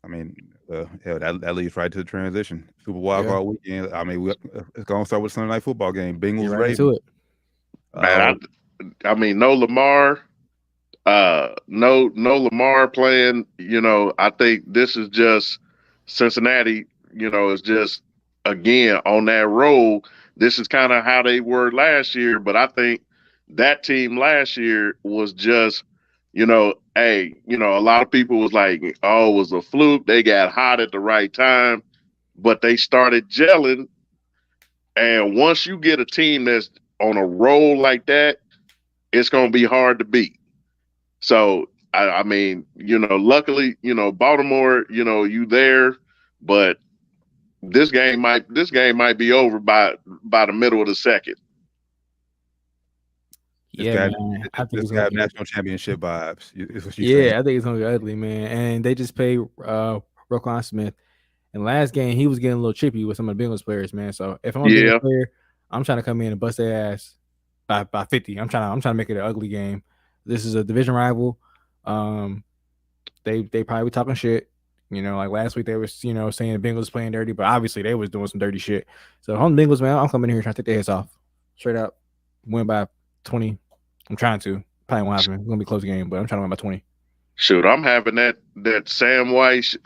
I mean, that leads right to the transition. Super Wildcard Weekend. I mean, it's gonna start with Sunday Night Football game. Bengals right to it. Man, I mean, no Lamar, no Lamar playing. I think this is just Cincinnati. Is just again on that roll. This is kind of how they were last year, but I think that team last year was just, a lot of people was like, oh, it was a fluke. They got hot at the right time, but they started gelling. And once you get a team that's on a roll like that, it's going to be hard to beat. So, I mean, luckily, Baltimore, you there, but this game might be over by the middle of the second. Yeah, man. I think it's gonna have gonna national championship vibes. Is what saying. I think it's gonna be ugly, man. And they just paid Roquan Smith. And last game, he was getting a little chippy with some of the Bengals players, man. So if I'm a Bengals player, I'm trying to come in and bust their ass by 50. I'm trying to make it an ugly game. This is a division rival. They probably talking shit. You know, like last week they were, saying the Bengals playing dirty, but obviously they was doing some dirty shit. So I'm the Bengals, man. I'm coming in here trying to take their heads off. Straight up. Win by 20. I'm trying to. Probably won't happen. It's gonna be a close game, but I'm trying to win by 20. Shoot, I'm having that Sam Weiss,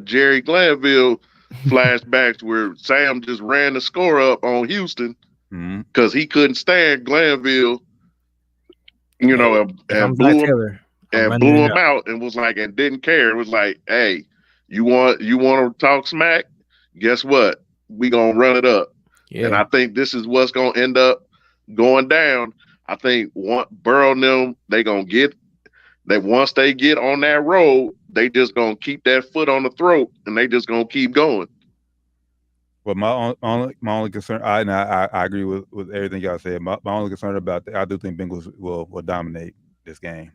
Jerry Glanville flashbacks where Sam just ran the score up on Houston because he couldn't stand Glanville, and blew him out and was like, and didn't care. It was like, hey, you want to talk smack? Guess what? We gonna run it up. Yeah. And I think this is what's gonna end up going down. I think Burrow and them, once they get on that road, they just gonna keep that foot on the throat and they just gonna keep going. Well, my only concern, I agree with everything y'all said. My only concern about that, I do think Bengals will dominate this game,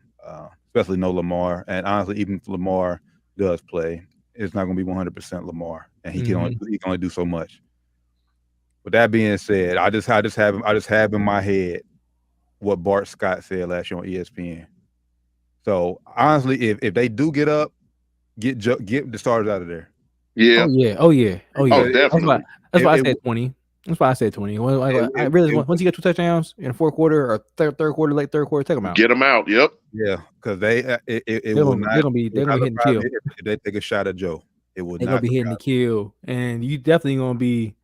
especially no Lamar. And honestly, even if Lamar does play, it's not gonna be 100% Lamar, and he can only do so much. With that being said, I just have in my head what Bart Scott said last year on ESPN. So honestly, if they do get up, get the starters out of there. Yeah. Oh yeah. Definitely. That's why I said 20. Once you get 2 touchdowns in the fourth quarter or third quarter, late third quarter, take them out. Get them out. Yep. Yeah, because they're gonna be hitting the kill. If they take a shot at Joe, they're gonna be hitting the kill, and you definitely gonna be.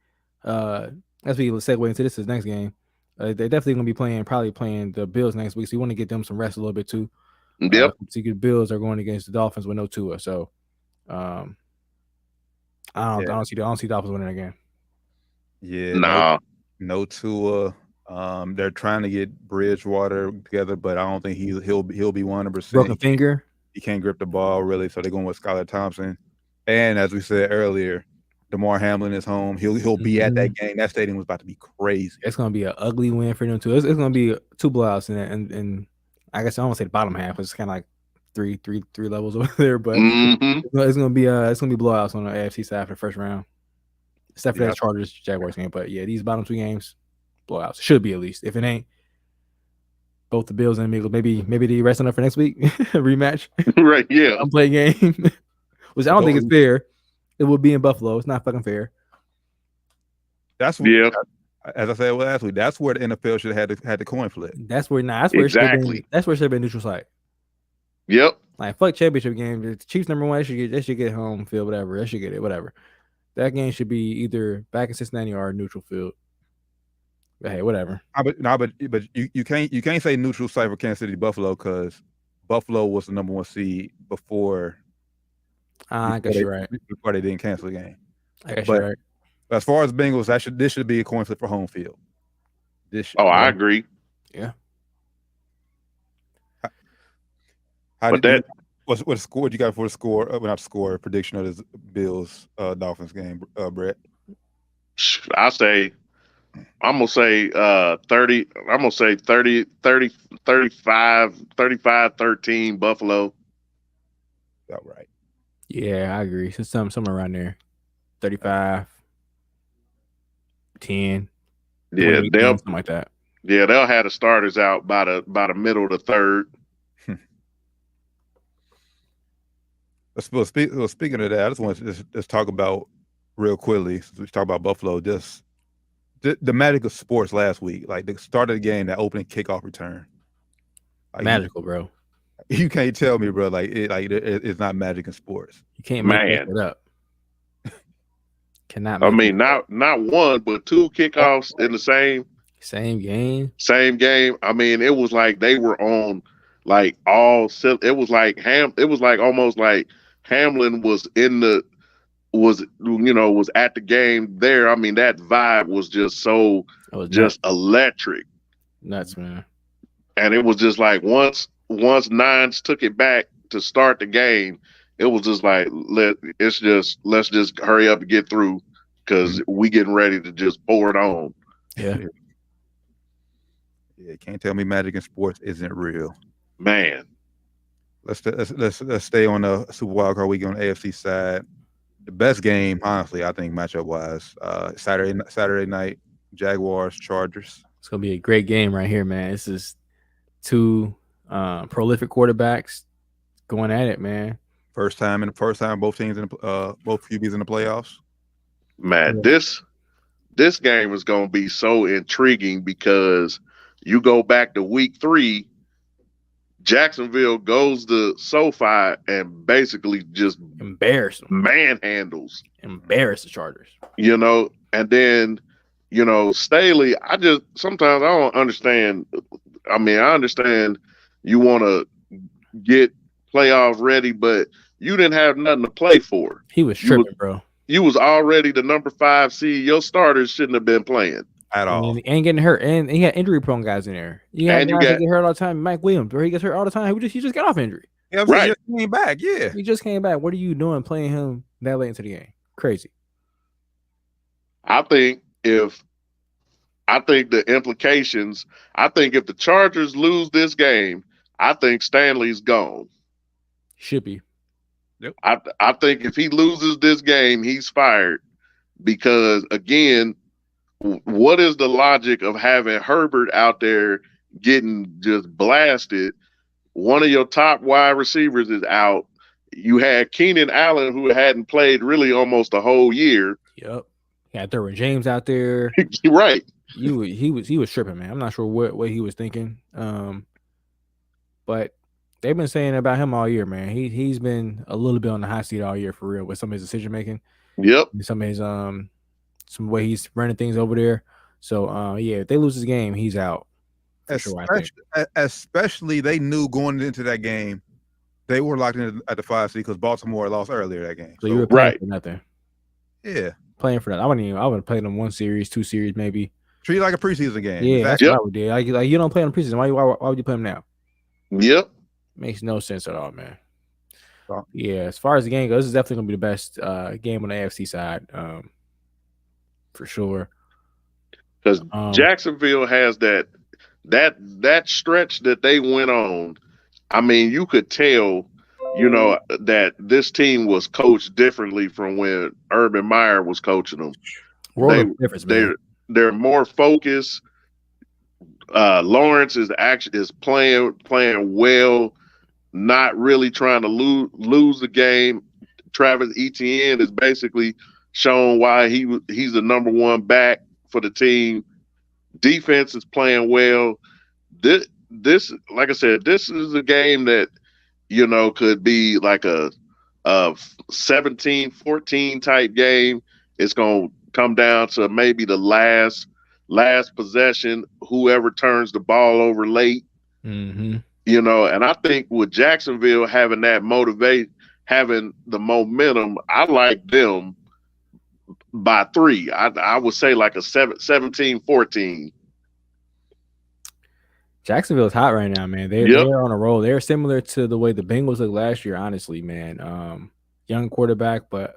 As we segue into this next game, they're definitely gonna be probably playing the Bills next week. So you want to get them some rest a little bit too. Yep. So the Bills are going against the Dolphins with no Tua, so I don't see Dolphins winning again. Yeah, nah, no Tua. They're trying to get Bridgewater together, but I don't think he'll be 100%. Broken finger. He can't grip the ball really, so they're going with Skylar Thompson. And as we said earlier, DeMar Hamlin is home. He'll be at that game. That stadium was about to be crazy. It's gonna be an ugly win for them too. It's gonna be 2 blowouts and I guess I don't want to say the bottom half, but it's kind of like three levels over there. But it's gonna be blowouts on the AFC side for the first round, except for that Chargers Jaguars game. But yeah, these bottom 2 games, blowouts should be at least. If it ain't, both the Bills and the Eagles, maybe they resting up for next week rematch. Right? Yeah, I'm playing game, which I don't think is fair. It would be in Buffalo. It's not fucking fair. That's what, as I said last week. That's where the NFL should have had the coin flip. That's where it should have been neutral site. Yep. Like fuck championship game. The Chiefs #1. They should get home field. Whatever. They should get it. Whatever. That game should be either back in Cincinnati or neutral field. But hey, whatever. But you can't say neutral site for Kansas City Buffalo because Buffalo was the #1 seed before. I guess you're right. Before they didn't cancel the game. I guess you're right. As far as Bengals, this should be a coin flip for home field. I agree. Yeah. What score you got for the score? Not score prediction of this Bills Dolphins game, Brett. I'm gonna say 30. I'm gonna say 30, 35, 13 Buffalo. About right. Yeah, I agree. So somewhere around there. 35, 10. Yeah, something like that. Yeah, they'll have the starters out by the middle of the third. Speaking of that, I just want to just talk about real quickly. We talk about Buffalo. Just the magic of sports last week, like the start of the game, that opening kickoff return. Like, magical, bro. You can't tell me, bro. It's not magic in sports. You can't make it up. Cannot. I mean, not 1, but 2 kickoffs in the same game. Same game. I mean, it was like they were on like all. It was like It was like almost like Hamlin was was at the game there. I mean, that vibe was just just electric. Nuts, man. And it was just like once Nines took it back to start the game, it was just like let's just hurry up and get through. because we getting ready to just pour it on. Yeah. Yeah, can't tell me magic in sports isn't real. Man, Let's stay on the Super Wildcard Weekend on the AFC side. The best game, honestly, I think matchup wise, Saturday night, Jaguars Chargers. It's gonna be a great game right here, man. This is two prolific quarterbacks going at it, man. First time both teams both QBs in the playoffs. man, this game is going to be so intriguing because you go back to week 3, Jacksonville goes to SoFi and basically just Embarrass them. manhandles. Embarrass the Chargers. And then, Staley, sometimes I don't understand. I mean, I understand you want to get playoff ready, but you didn't have nothing to play for. He was tripping, bro. You was already the number 5 seed. Your starters shouldn't have been playing at all. He ain't getting hurt, and he had injury-prone guys in there. You guys that get hurt all the time. Mike Williams, where he gets hurt all the time. He just got off injury. Yeah, right. He just came back. Yeah, he just came back. What are you doing playing him that late into the game? Crazy. I think the implications. I think if the Chargers lose this game, I think Stanley's gone. Should be. Yep. I think if he loses this game, he's fired because, again, what is the logic of having Herbert out there getting just blasted? One of your top wide receivers is out. You had Keenan Allen, who hadn't played really almost a whole year. Yep. Yeah, there were James out there. Right. He was tripping, man. I'm not sure what he was thinking. But they've been saying about him all year, man. He's been a little bit on the hot seat all year for real with some of his decision making. Yep. Some of his some way he's running things over there. So yeah, if they lose this game, he's out. Especially they knew going into that game, they were locked in at the 5 seed because Baltimore lost earlier that game. So you were playing for nothing. Yeah. Playing for that. I would have played them 1 series, 2 series, maybe. Treat it like a preseason game. Yeah, that's what I would do. Like you don't play them preseason. Why would you play them now? Yep. Makes no sense at all, man. Oh. Yeah, as far as the game goes, this is definitely gonna be the best game on the AFC side, for sure. Because Jacksonville has that stretch that they went on. I mean, you could tell, that this team was coached differently from when Urban Meyer was coaching them. They're more focused. Lawrence is playing well, not really trying to lose the game. Travis Etienne is basically shown why he's the number 1 back for the team. Defense is playing well. This, like I said, this is a game that could be like a 17-14 type game. It's gonna come down to maybe the last possession, whoever turns the ball over late. Mm-hmm. And I think with Jacksonville having that having the momentum, I like them by 3. I would say like a 17-14. Jacksonville's hot right now, man. They're on a roll. They're similar to the way the Bengals looked last year, honestly, man. Young quarterback, but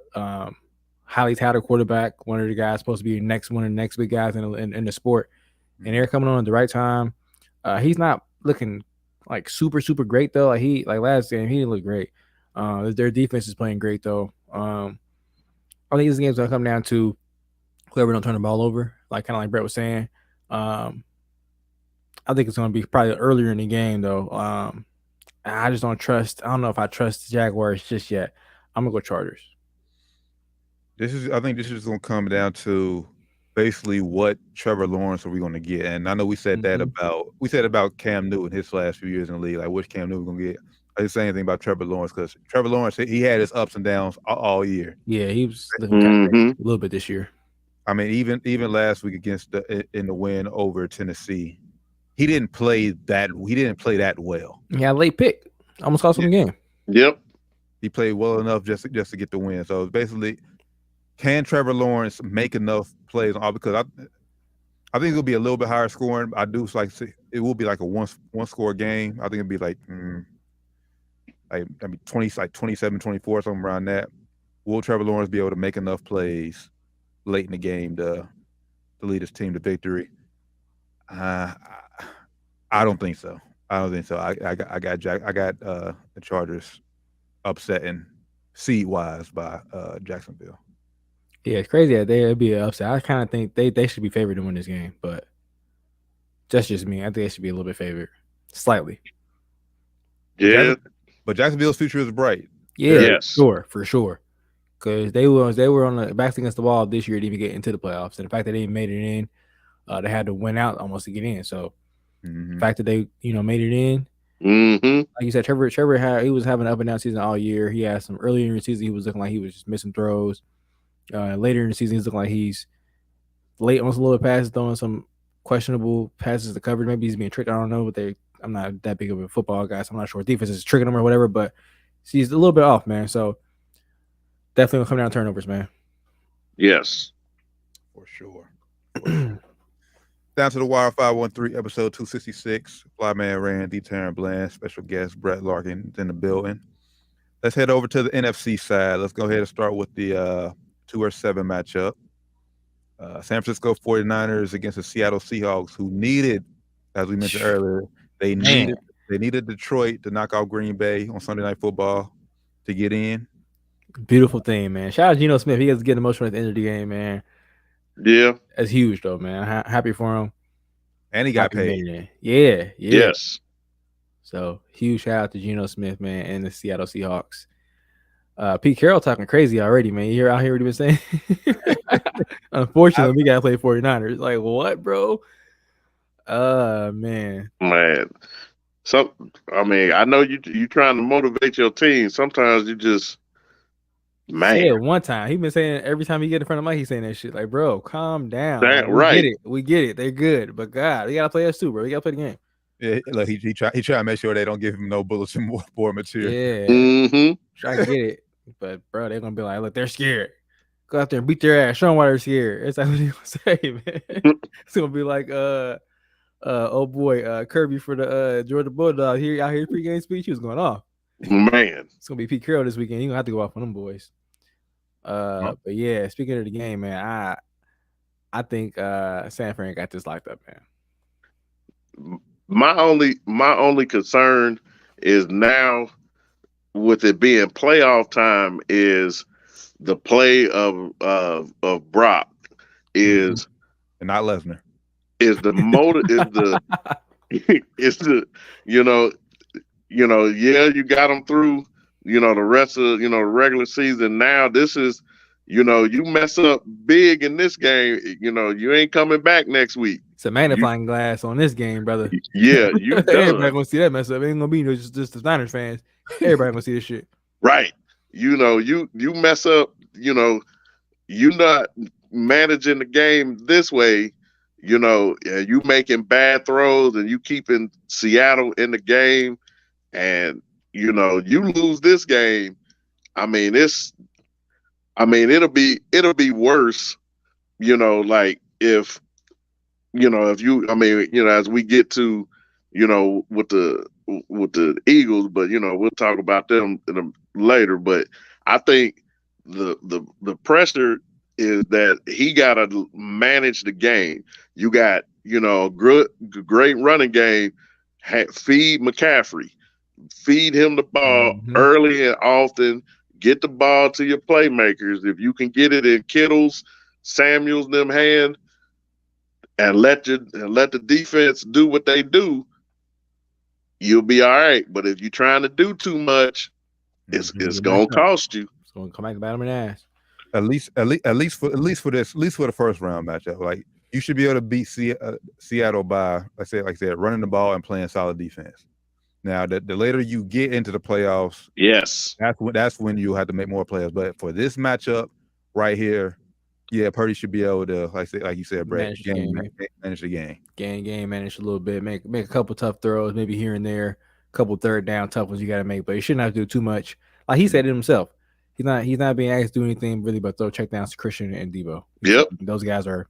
highly touted quarterback. One of the guys supposed to be one of the next big guys in the sport, and they're coming on at the right time. He's not looking like super great though. Like last game, he didn't look great. Their defense is playing great though. I think this game's gonna come down to whoever don't turn the ball over, kind of like Brett was saying. I think it's going to be probably earlier in the game, though. I just don't trust. I don't know if I trust the Jaguars just yet. I'm going to go Chargers. I think this is going to come down to basically what Trevor Lawrence are we going to get. And I know we said that about Cam Newton his last few years in the league, like which Cam Newton going to get. I didn't say anything about Trevor Lawrence because Trevor Lawrence, he had his ups and downs all year. Yeah, he was looking kind of a little bit this year. I mean, even last week in the win over Tennessee, he didn't play that well. Yeah, late pick. Almost cost him the game. Yep. He played well enough just to get the win. So it's basically, can Trevor Lawrence make enough plays on all? Because I think it'll be a little bit higher scoring. I do like it will be like a one score game. I think it'll be like 27-24, something around that. Will Trevor Lawrence be able to make enough plays late in the game to lead his team to victory. I don't think so. I got the Chargers upsetting seed wise by Jacksonville. Yeah, it's crazy that they'd be an upset. I kind of think they should be favored to win this game, but that's just me. I think they should be a little bit favored, slightly. Yeah, but Jacksonville's future is bright. Yeah, Yes. for sure. Because they were on the backs against the wall this year to even get into the playoffs, and the fact that they made it in, they had to win out almost to get in. So the fact that they made it in, like you said, Trevor he was having an up and down season all year. He had some earlier in the season he was looking like he was just missing throws. Later in the season he's looking like he's late on some little passes, throwing some questionable passes to coverage. Maybe he's being tricked. I don't know, but I'm not that big of a football guy, so I'm not sure if defense is tricking him or whatever. But he's a little bit off, man. So definitely gonna come down to turnovers, man. Yes. For sure. Down to the Wire 513, episode 266. Flyman Randy, Taryn Bland, special guest Brett Larkin in the building. Let's head over to the NFC side. Let's go ahead and start with the 2-7 matchup. San Francisco 49ers against the Seattle Seahawks, who needed, as we mentioned earlier, they needed Detroit to knock out Green Bay on Sunday Night Football to get in. Beautiful thing, man. Shout out to Geno Smith. He gets to get emotional at the end of the game, man. Yeah. That's huge, though, man. Happy for him. And he got paid. Yeah. Yes. So huge shout out to Geno Smith, man, and the Seattle Seahawks. Pete Carroll talking crazy already, man. You hear out here what he was saying? Unfortunately, we gotta play 49ers. Like, what, bro? Man. So I mean, I know you trying to motivate your team. Sometimes you just Say it one time. He been saying every time he get in front of Mike, he's saying that shit. Like, bro, calm down. Like, we get it. They're good, but God, we gotta play us too, bro. We gotta play the game. Yeah, like he try to make sure they don't give him no bulletin board material. Yeah, try to get it, but bro, they're gonna be like, look, they're scared. Go out there and beat their ass. Show them why they're scared. That's like what he gonna say, man. It's gonna be like, oh boy, Kirby for the Georgia Bulldogs. Here out here pregame speech, he was going off. Man, it's gonna be Pete Carroll this weekend. You gonna have to go off on them boys. But yeah, speaking of the game, man, I think San Fran got this locked up, man. My only concern is now with it being playoff time is the play of Brock is and not Lesnar. Is the motive is the you got him through the rest of the regular season. Now this is you mess up big in this game, you ain't coming back next week. It's a magnifying glass on this game, brother. Yeah, you everybody gonna see that mess up. It ain't gonna be just the Niners fans. Everybody gonna see this shit. Right. You mess up, you not managing the game this way, you making bad throws and you keeping Seattle in the game and you lose this game. I mean, it'll be worse, like if as we get to, with the Eagles, but we'll talk about them later. But I think the pressure is that he got to manage the game. You got great running game. Feed McCaffrey, feed him the ball early and often. Get the ball to your playmakers. If you can get it in Kittle's, Samuel's, them hand. And let the defense do what they do, you'll be all right. But if you're trying to do too much, it's gonna cost you. It's gonna come back and bite him in the ass. At least for the first round matchup, like you should be able to beat Seattle by like I said, running the ball and playing solid defense. Now, the later you get into the playoffs, yes, that's when you have to make more plays. But for this matchup right here. Yeah, Purdy should be able to, like you said, Brett, manage the game. Manage a little bit, make a couple tough throws, maybe here and there, a couple third down tough ones you got to make, but you shouldn't have to do too much. Like he said it himself, he's not being asked to do anything really but throw checkdowns to Christian and Debo. Yep, those guys are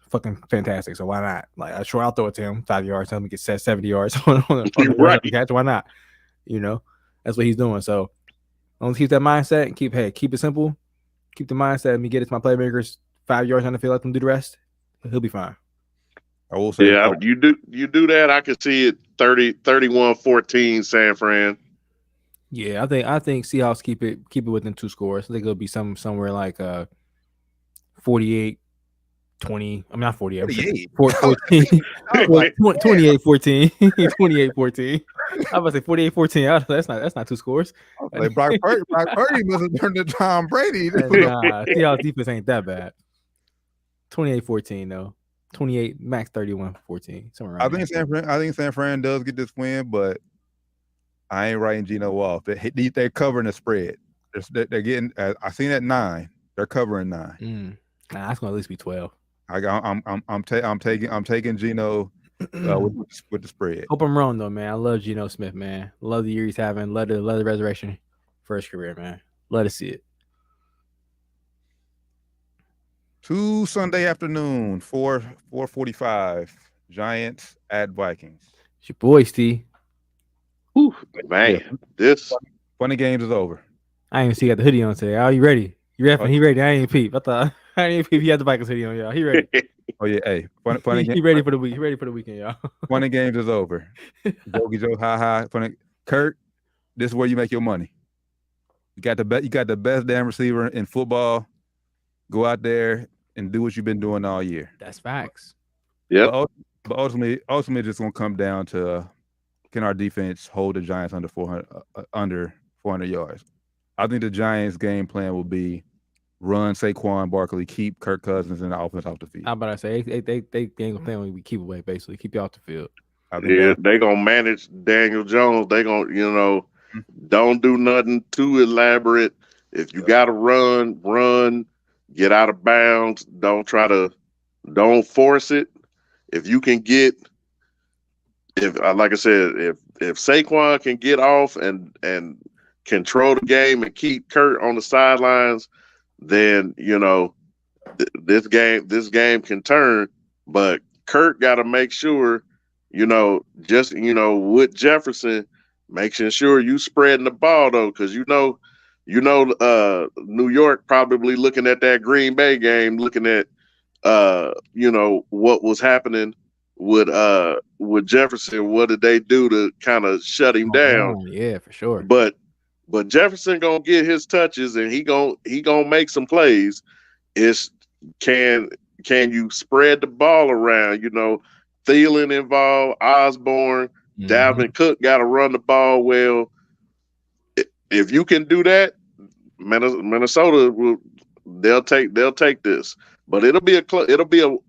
fucking fantastic. So why not? Like I'll throw it to him 5 yards, tell him to get set 70 yards on the right catch. Why not? That's what he's doing. So let's keep that mindset and keep it simple. Keep the mindset. Let me get it to my playmakers 5 yards on the field, let them do the rest. He'll be fine. I will say, you do that. I could see it 31-14 San Fran. Yeah, I think Seahawks keep it within 2 scores. I think it'll be somewhere like 48-20. I mean, not 48. 14. 28-14. 28-14. I was about to say 48-14. That's not 2 scores. Like Brock Purdy must have turned to Tom Brady. Nah, Seahawks defense ain't that bad. 28-14 though. 28 max 31-14. Somewhere around I think San Fran does get this win, but I ain't writing Geno off. They're covering the spread. They're getting. I seen that 9. They're covering 9. Nah, that's gonna at least be 12. I'm taking Geno with the spread. Hope I'm wrong though, man. I love Geno Smith, man. Love the year he's having. Love the resurrection for his career, man. Love to see it. 2 Sunday afternoon, 4:45. Giants at Vikings. It's your boy, Steve. Whew, man, this funny games is over. I didn't even see you got the hoodie on today. Are you ready? You ready? He ready. I ain't peep. I thought I didn't peep. He had the Vikings hoodie on, y'all. He ready. Oh yeah, hey, funny he ready for the week. He ready for the weekend, y'all. Funny games is over. Bogey Joe, ha. Funny Kurt, this is where you make your money. You got the best damn receiver in football. Go out there and do what you've been doing all year. That's facts. Yeah. But ultimately, it's just gonna come down to can our defense hold the Giants under 400 yards. I think the Giants' game plan will be run Saquon Barkley, keep Kirk Cousins and the offense off the field. How about I say they game plan will be keep away, basically keep you off the field. Yeah, they gonna manage Daniel Jones. They gonna don't do nothing too elaborate. If you gotta run, get out of bounds. Don't force it. If you can get, like I said, if Saquon can get off and control the game and keep Kurt on the sidelines, then this game can turn. But Kurt got to make sure, with Jefferson, making sure you spreading the ball though, because New York probably looking at that Green Bay game, looking at what was happening with Jefferson. What did they do to kind of shut him down? Yeah, for sure. But Jefferson gonna get his touches and he gonna make some plays. It's can you spread the ball around? Thielen involved, Osborne, Dalvin Cook got to run the ball well. If you can do that, Minnesota they'll take this. But it'll be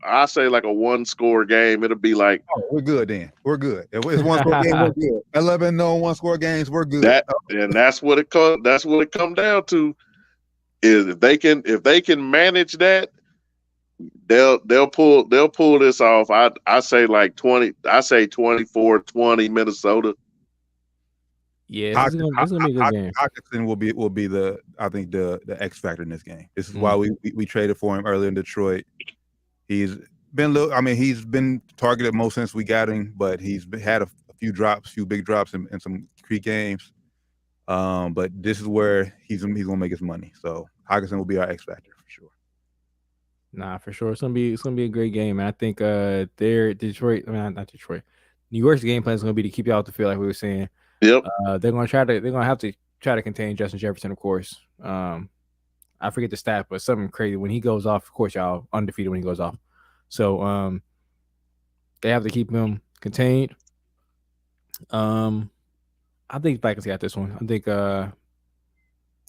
I say like a 1-score game. It'll be like, we're good then. We're good. If it's 1-score game, we're good. 11-0 1-score games, we're good. That's what it comes down to. Is if they can manage that, they'll pull this off. I say like 20. I say 24-20 Minnesota. Yeah, this is gonna be a good game. Hockenson will be the X factor in this game. This is why we traded for him earlier in Detroit. He's been targeted most since we got him, but he's had a few big drops in some key games. But this is where he's gonna make his money. So Hockenson will be our X factor for sure. Nah, for sure. It's gonna be a great game, and I think not Detroit. New York's game plan is gonna be to keep you off the field, like we were saying. Yep. They're gonna have to try to contain Justin Jefferson, of course. I forget the stat, but something crazy when he goes off. Of course, y'all undefeated when he goes off. So they have to keep him contained. I think Vikings got this one. I think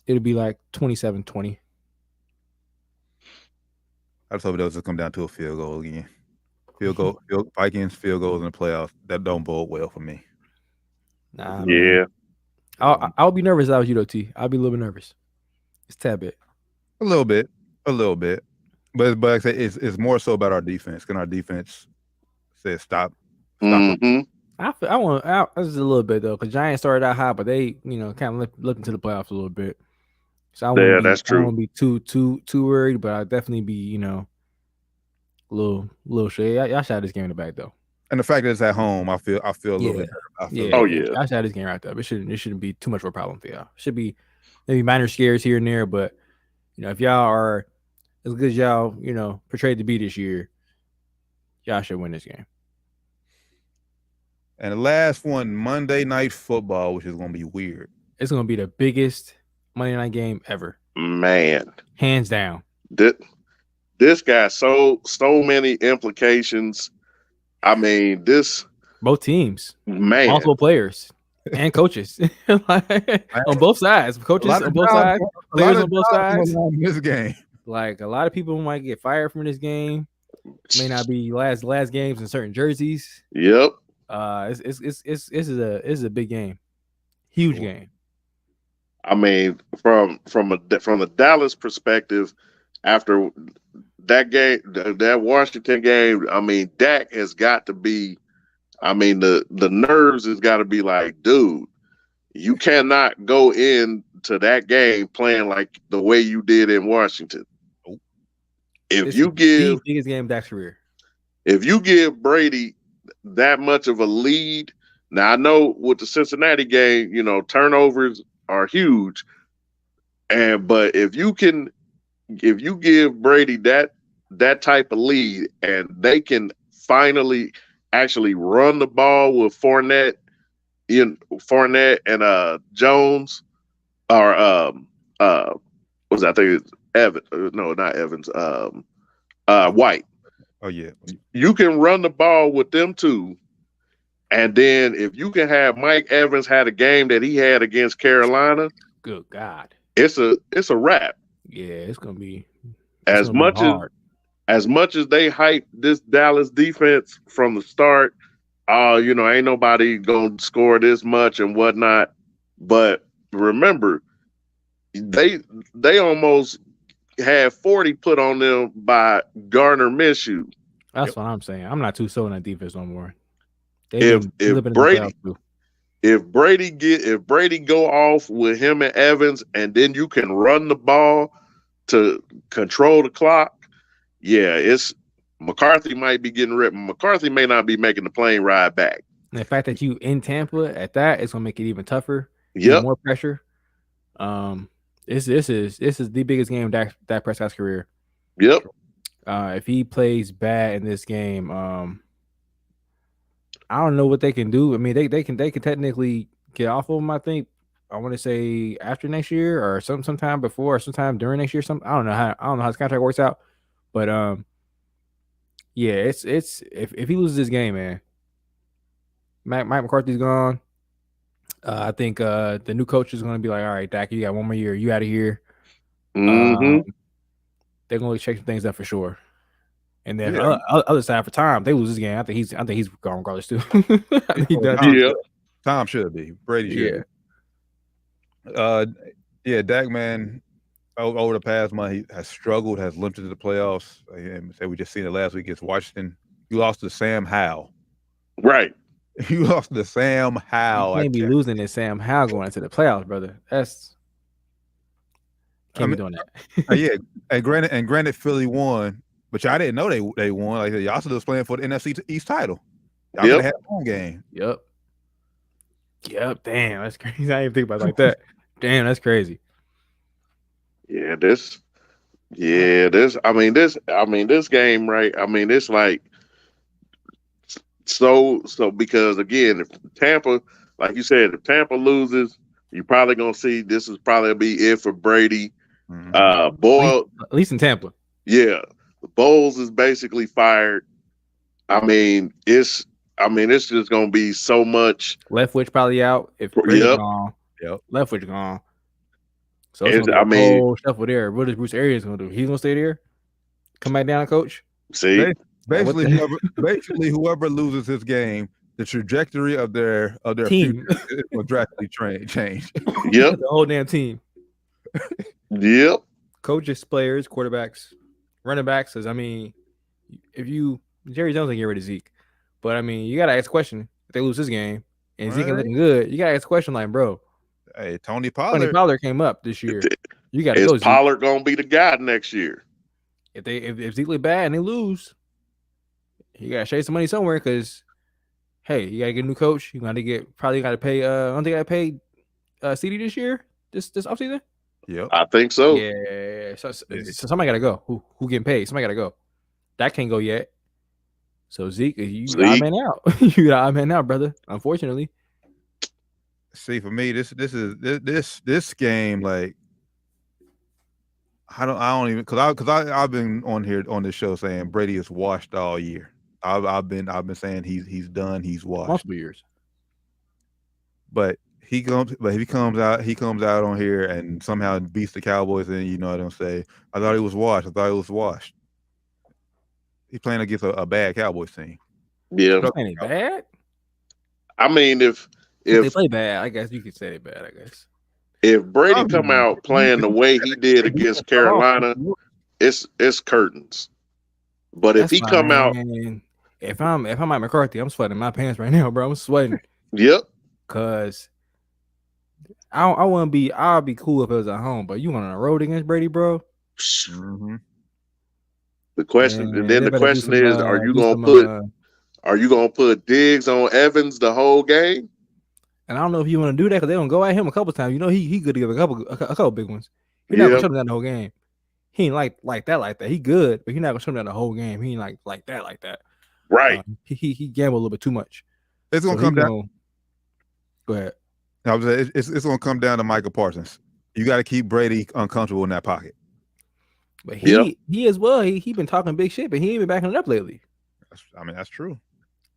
it'll be like 27-20. I just hope it doesn't come down to a field goal again. Vikings field goals in the playoffs, that don't bode well for me. Nah, yeah. I'll be nervous if I was you, though, T. I'll be a little bit nervous. It's a tad bit. A little bit. But like I say, it's more so about our defense. Can our defense say stop? Mm-hmm. I want just a little bit though, because Giants started out high, but they kind of looked into the playoffs a little bit. So that's true. I won't be too worried, but I'll definitely be a little shade. Y'all shot this game in the back though. And the fact that it's at home, I feel a little bit. Y'all shot this game right there. It shouldn't be too much of a problem for y'all. It should be maybe minor scares here and there, but if y'all are as good as y'all, portrayed to be this year, y'all should win this game. And the last one, Monday Night Football, which is going to be weird. It's going to be the biggest Monday night game ever. Man. Hands down. This got so many implications. I mean, both teams, man, multiple players and coaches on both sides. Coaches on both sides, players on both sides. In this game, like a lot of people might get fired from this game. May not be last games in certain jerseys. Yep. This is a big game, huge game. I mean, from the Dallas perspective, after that game, that Washington game, I mean, Dak has got to be, I mean, the nerves has got to be like, dude, you cannot go into that game playing like the way you did in Washington. If you give the biggest game of Dak's career, if you give Brady that much of a lead, now I know with the Cincinnati game, turnovers are huge, but if you give Brady that type of lead and they can finally actually run the ball with Fournette and Jones or what was that? I think it's Evans. No, not Evans. White. Oh yeah. You can run the ball with them two. And then if you can have Mike Evans had a game that he had against Carolina, good God, it's a wrap. Yeah, it's gonna be as much as they hype this Dallas defense from the start. Ain't nobody gonna score this much and whatnot. But remember, they almost had 40 put on them by Gardner Minshew. That's what I'm saying. I'm not too sold on that defense no more. If Brady go off with him and Evans, and then you can run the ball to control the clock, yeah, it's McCarthy might be getting ripped. McCarthy may not be making the plane ride back. And the fact that you in Tampa at that, it's gonna make it even tougher. Yep. More pressure. This is the biggest game of Dak Prescott's career. Yep. If he plays bad in this game, I don't know what they can do. I mean, they can technically get off of him. I think I want to say after next year or sometime before or sometime during next year. I don't know how his contract works out, but yeah, it's if he loses this game, man, Mike McCarthy's gone. I think the new coach is going to be like, all right, Dak, you got one more year. You out of here. Mm-hmm. They're going to check some things up for sure. And then other side for Tom, they lose this game. I think he's gone regardless too. Tom should be. Brady should. Yeah. Dak, man, over the past month, he has struggled, has limped into the playoffs. And we just seen it last week against Washington. You lost to Sam Howell. Right. You lost to Sam Howell. You can't be losing to Sam Howell going into the playoffs, brother. Can't be doing that. Yeah, and granted, Philly won, but y'all didn't know they won. Like y'all still was playing for the NFC East title. Y'all had a home game. Yep. Damn, that's crazy. I didn't think about it like that. Damn, that's crazy. This game, right? I mean, it's like so because again, if Tampa, like you said, if Tampa loses, you're probably gonna see this is probably be it for Brady. At least in Tampa. Yeah. Bowles is basically fired. I mean, it's just gonna be so much. Leftwich probably out. If Brady's gone, Leftwich gone. So it's gonna be a whole shuffle there. What is Bruce Arians gonna do? He's gonna stay there, come back down, coach. See, basically, whoever loses this game, the trajectory of their team will drastically change. Yep, the whole damn team. Yep, coaches, players, quarterbacks, running backs. Because I mean, if Jerry Jones can get rid of Zeke, but I mean, you gotta ask a question. If they lose this game and Zeke ain't looking good, you gotta ask a question like, bro. Hey, Tony Pollard came up this year. You gotta go. Is Zeke. Pollard gonna be the guy next year? If Zeke look bad and they lose, you gotta shave some money somewhere because, hey, you gotta get a new coach. You probably gotta pay. I don't think I paid CD this year. This offseason. Yep. I think so. Yeah. So somebody gotta go. Who getting paid? Somebody gotta go. That can't go yet. So Zeke, you got Zeke. man out. You got man out, brother. Unfortunately. See, for me, this game, like, I don't even because I've been on here on this show saying Brady is washed all year. I've been saying he's done, he's washed. Multiple years. But he comes out on here and somehow beats the Cowboys, and you know what I'm saying? I thought he was washed. He's playing against a bad Cowboys team. Yeah. Ain't bad. I mean, if they play bad, I guess you could say they bad. I guess if Brady come out playing the way he did against Carolina, it's curtains. But if he come out, if I'm Mike McCarthy, I'm sweating my pants right now, bro. I'm sweating. Yep. Cause I'll be cool if it was at home, but you went on the road against Brady, bro. Mm-hmm. The question is, are you gonna put Diggs on Evans the whole game? And I don't know if you want to do that because they don't go at him a couple times. You know he good to give a couple big ones. He's not gonna shut him down the whole game. He ain't like that. He good, but he's not gonna shut him down the whole game. He ain't like that. Right. He gambled a little bit too much. It's gonna come down. Go ahead. I was saying, it's gonna come down to Micah Parsons. You got to keep Brady uncomfortable in that pocket. But he as well. He been talking big shit, but he ain't been backing it up lately. That's true.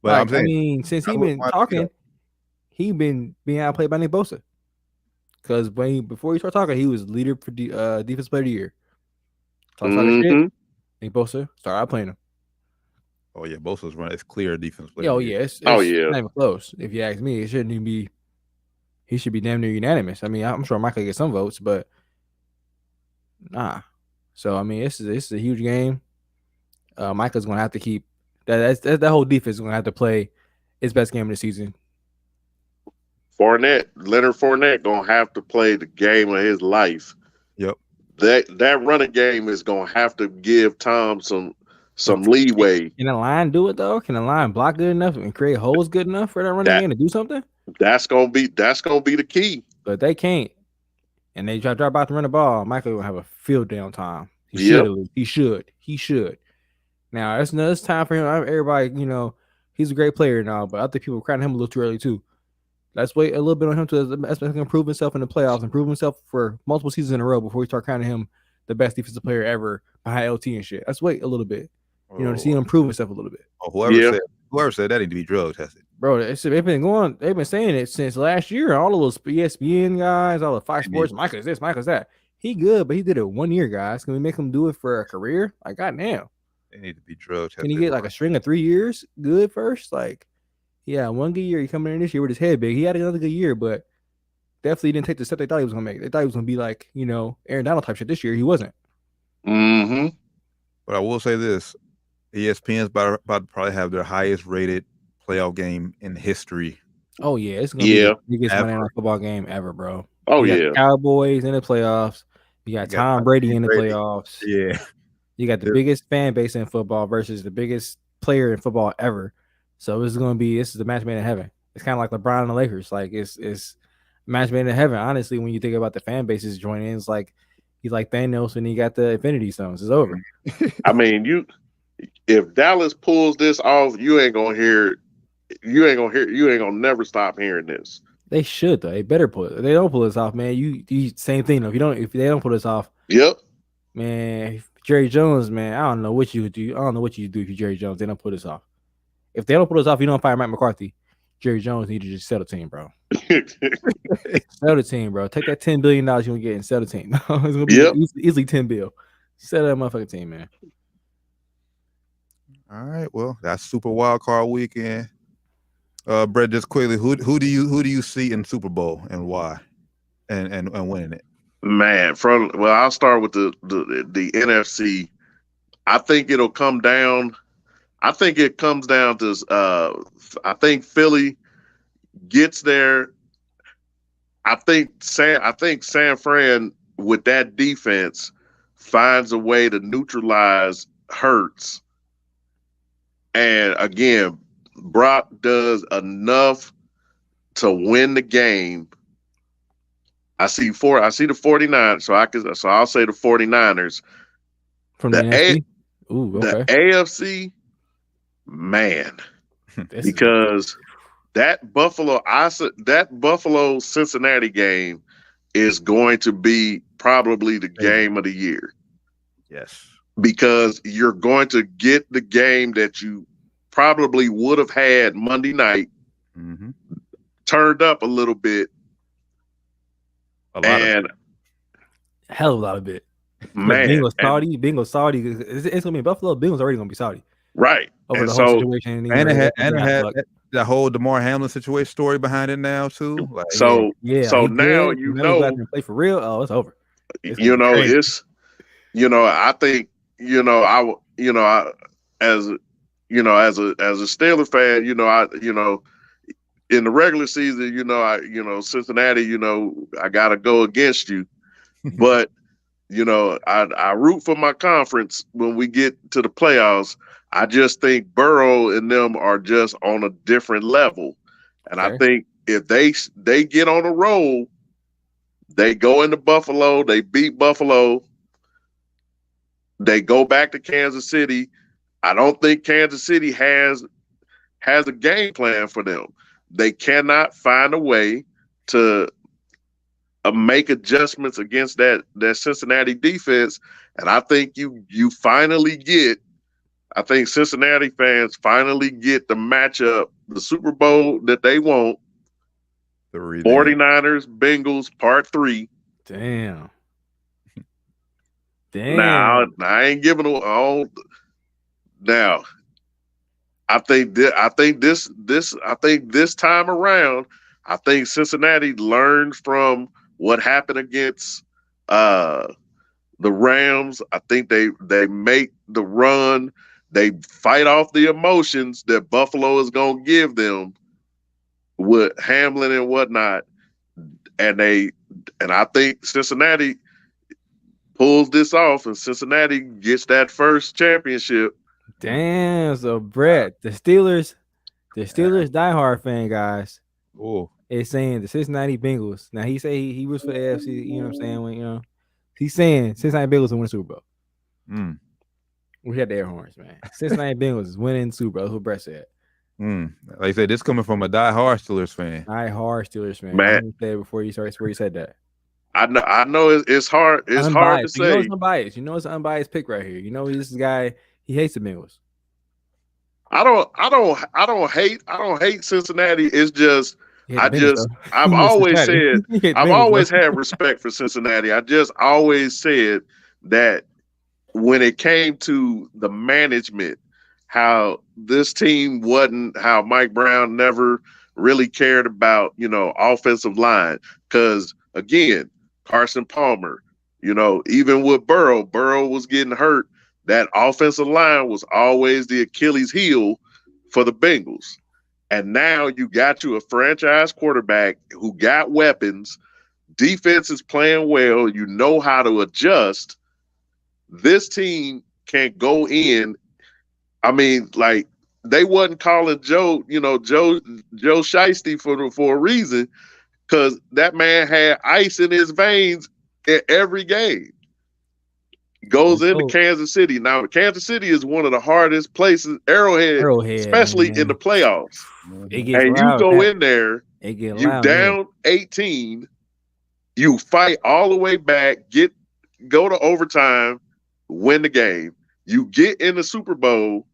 But I'm saying, since he been talking, he been being outplayed by Nick Bosa. Because before he started talking, he was leader for defensive player of the year. Talk shit. Nick Bosa started outplaying him. Oh yeah, Bosa's running. It's clear defense player. Oh yeah, it's not even close. If you ask me, it shouldn't even be. He should be damn near unanimous. I mean, I'm sure Michael get some votes, but nah. So I mean, this is a huge game. Michael's gonna have to keep that whole defense is gonna have to play its best game of the season. Leonard Fournette gonna have to play the game of his life. Yep. That running game is gonna have to give Tom some leeway. Can the line do it though? Can the line block good enough and create holes good enough for that running game to do something? That's gonna be the key. But they can't. And they drop out to run the ball. Michael will have a field day on time. He should. Now it's time for him. Everybody, he's a great player now, but I think people are crowning him a little too early too. Let's wait a little bit on him to improve himself in the playoffs, improve himself for multiple seasons in a row before we start crowning him the best defensive player ever behind LT and shit. Let's wait a little bit, to see him improve himself a little bit. Whoever said that need to be drug tested, bro. They've been saying it since last year. All of those ESPN guys, all the Fox Sports, Michael's this, Michael's that. He good, but he did it 1 year, guys. Can we make him do it for a career? Like, goddamn. They need to be drug tested. Can he get like a string of 3 years good first? Like, yeah, 1 good year. He coming in this year with his head big. He had another good year, but definitely didn't take the step they thought he was gonna make. They thought he was gonna be like, Aaron Donald type shit. This year he wasn't. Mm-hmm. But I will say this: ESPN's about to probably have their highest rated playoff game in history. Oh yeah, it's gonna be the biggest Monday Night Football game ever, bro. Oh you got Cowboys in the playoffs. You got Tom Brady in the playoffs. Yeah. You got the biggest fan base in football versus the biggest player in football ever. So this is the match made in heaven. It's kind of like LeBron and the Lakers. Like it's match made in heaven. Honestly, when you think about the fan bases joining, it's like he's like Thanos when he got the Infinity Stones. It's over. I mean, if Dallas pulls this off, you ain't gonna never stop hearing this. They should though. They better pull it. If they don't pull this off, man, you same thing. If they don't pull this off, man, Jerry Jones, man, I don't know what you would do. I don't know what you do if you're Jerry Jones. They don't pull this off. If they don't pull this off, you don't fire Mike McCarthy. Jerry Jones need to just sell the team, bro. Sell the team, bro. Take that $10 billion you're gonna get and sell the team. It's gonna be easily $10 billion. Sell that motherfucking team, man. All right, well, that's Super Wildcard Weekend. Brett, just quickly, who do you see in Super Bowl and why, and winning it? Man, I'll start with the NFC. I think it'll come down. I think it comes down to. I think Philly gets there. I think San Fran with that defense finds a way to neutralize Hurts, and again, Brock does enough to win the game. I see the 49ers. So I'll say the 49ers. From the NFC? Ooh, okay. The AFC, man. Because that Buffalo Cincinnati game is going to be probably the game of the year. Yes. Because you're going to get the game that you probably would have had Monday night, turned up a little bit. A hell of a lot of bit. Man. Bengals Saudi. It's going to be Buffalo. Bengals already going to be Saudi. Right. Over the whole situation. And it had the whole DeMar Hamlin situation story behind it now, too. Like, so now you know. Play for real. Oh, it's over. I think, as a Steelers fan, in the regular season, Cincinnati, I got to go against you. But, I root for my conference when we get to the playoffs. I just think Burrow and them are just on a different level. And I think if they get on a roll, they go into Buffalo, they beat Buffalo, they go back to Kansas City. I don't think Kansas City has a game plan for them. They cannot find a way to make adjustments against that Cincinnati defense. And I think you finally get, I think Cincinnati fans finally get the matchup, the Super Bowl that they want. 49ers, Bengals, part 3. Damn. Now, I ain't giving all. Now, I think this time around, I think Cincinnati learned from what happened against the Rams. I think they make the run. They fight off the emotions that Buffalo is going to give them with Hamlin and whatnot. And I think Cincinnati pulls this off, and Cincinnati gets that first championship. Damn. So, Brett, the Steelers diehard fan, guys, is saying the Cincinnati Bengals. Now, he say he was for the AFC, you know what I'm saying? He's saying Cincinnati Bengals will win the Super Bowl. We had the air horns, man. Cincinnati Bengals is winning the Super Bowl. That's what Brett said. Like I said, this coming from a diehard Steelers fan. Diehard Steelers fan. Man. Before you started, where you said that. I know it's hard. It's hard to say. It's unbiased. It's an unbiased pick right here. This guy, he hates the Bengals. I don't hate Cincinnati. It's just I've always said I've always had respect for Cincinnati. I just always said that when it came to the management, how this team wasn't, how Mike Brown never really cared about, offensive line. Because again, Carson Palmer, even with Burrow was getting hurt. That offensive line was always the Achilles heel for the Bengals. And now you got you a franchise quarterback who got weapons. Defense is playing well. You know how to adjust. This team can go in. I mean, like, they wasn't calling Joe Shiesty for a reason, because that man had ice in his veins in every game. Goes into Kansas City. Now, Kansas City is one of the hardest places, Arrowhead especially in the playoffs. And you go in there, you down 18, you fight all the way back, go to overtime, win the game. You get in the Super Bowl,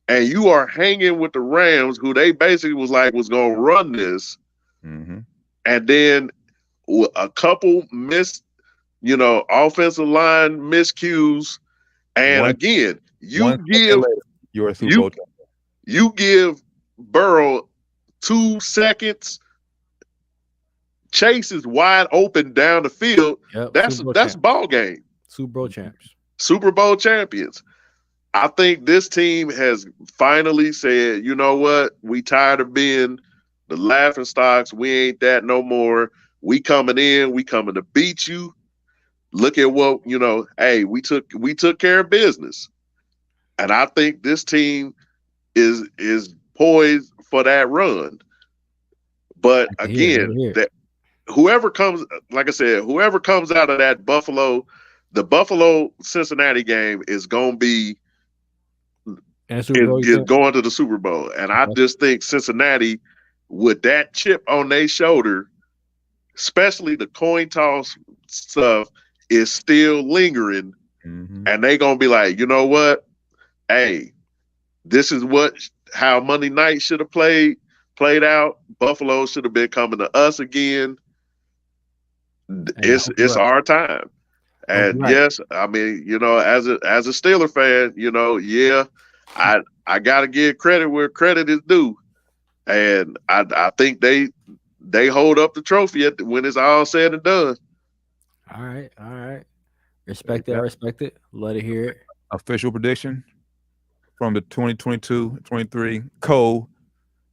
and you are hanging with the Rams, who they basically was going to run this. And then a couple missed, offensive line miscues. And again, you give Burrow 2 seconds. Chase is wide open down the field. Yep, that's ball game. Super Bowl champions. I think this team has finally said, you know what? We tired of being the laughing stocks. We ain't that no more. We coming in. We coming to beat you. Look at what, hey, we took care of business. And I think this team is poised for that run. But again, whoever comes, like I said, whoever comes out of that the Buffalo Cincinnati game is gonna be And going to the Super Bowl. And I just think Cincinnati, with that chip on their shoulder, especially the coin toss stuff, is still lingering. And they gonna be like, you know what? Hey, this is how Monday night should have played out. Buffalo should have been coming to us again. It's our time. And yes, I mean, as a Steeler fan, I gotta give credit where credit is due. And I think they hold up the trophy when it's all said and done. All right. Respect it. Love to hear it. Official prediction from the 2022-23 Cole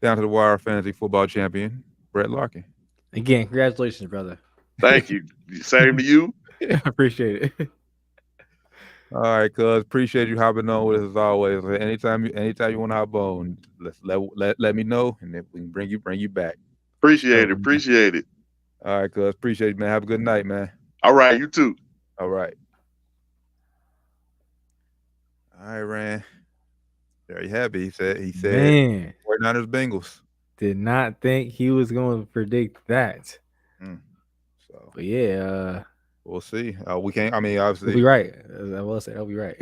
down to the wire fantasy football champion, Brett Larkin. Again, congratulations, brother. Thank you. Same to you. I appreciate it. All right, cuz appreciate you hopping on with us as always. Anytime you want to hop on, let me know, and then we can bring you back. Appreciate it. All right, cuz appreciate it, man. Have a good night, man. All right, you too. All right. All right, Rand. There you have it. He said, man, 49ers Bengals. Did not think he was going to predict that. So, but yeah, we'll see. We can't. I mean, obviously, he'll be right. I will say, I'll be right.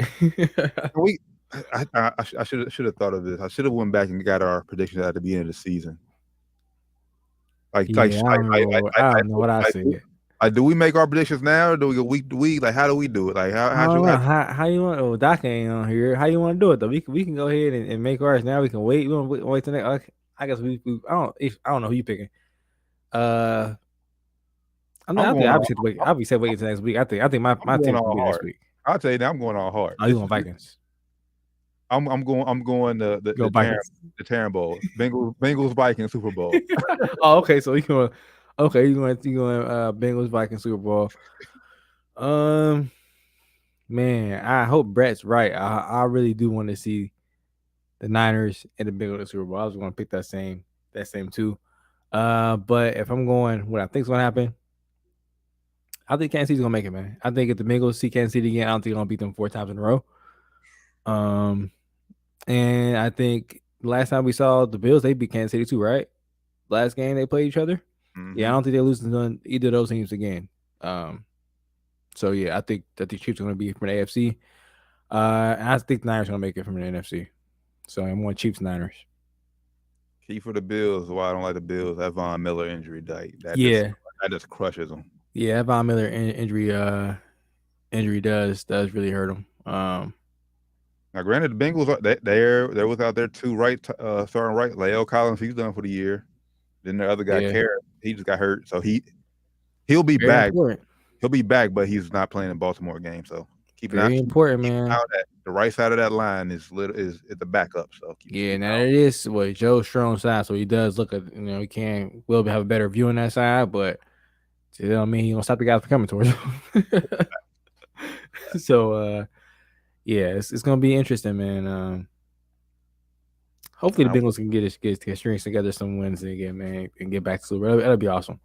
I should have thought of this. I should have went back and got our predictions at the beginning of the season. I don't know what I said. Do we make our predictions now, or do we go week to week? Like, how do we do it? Like, how you want? Oh, Doc ain't on here. How you want to do it though? We can go ahead and make ours now. We can wait. We want to wait till next. I guess I don't know who you picking. I'll be said wait until next week. I think my team will be next week. I'll tell you now, I'm going all hard. Oh, you going Vikings? I'm going the Terran Bowl. Bengals Vikings Super Bowl. Oh, okay. So you going Bengals Vikings Super Bowl. Man, I hope Brett's right. I really do want to see the Niners and the Bengals Super Bowl. I was going to pick that same too. But if I'm going, what I think is going to happen, I think Kansas City's going to make it, man. I think if the Bengals see Kansas City again, I don't think they're going to beat them 4 times in a row. And I think last time we saw the Bills, they beat Kansas City too, right? Last game they played each other. Yeah, I don't think they're losing to either of those teams again. So yeah, I think that the Chiefs are going to be from the AFC. And I think the Niners are going to make it from the NFC. So I'm going Chiefs Niners. Key for the Bills. Why I don't like the Bills. That Von Miller injury, that just crushes them. Yeah, that Von Miller injury does really hurt them. Now, granted, the Bengals they're without their 2 starting right. Lael Collins, he's done for the year. Then the other guy, Carrot, he just got hurt, so he'll be back. Important. He'll be back, but he's not playing in Baltimore game. So keep an eye. Very important, man. The right side of that line is the backup. So now it is what Joe Strong's side, so he does look at he will have a better view on that side, but you know what I mean, he gonna stop the guys from coming towards him. So yeah, it's gonna be interesting, man. Hopefully the Bengals can get strings together some wins again, man, and get back to Super Bowl. That'll be awesome.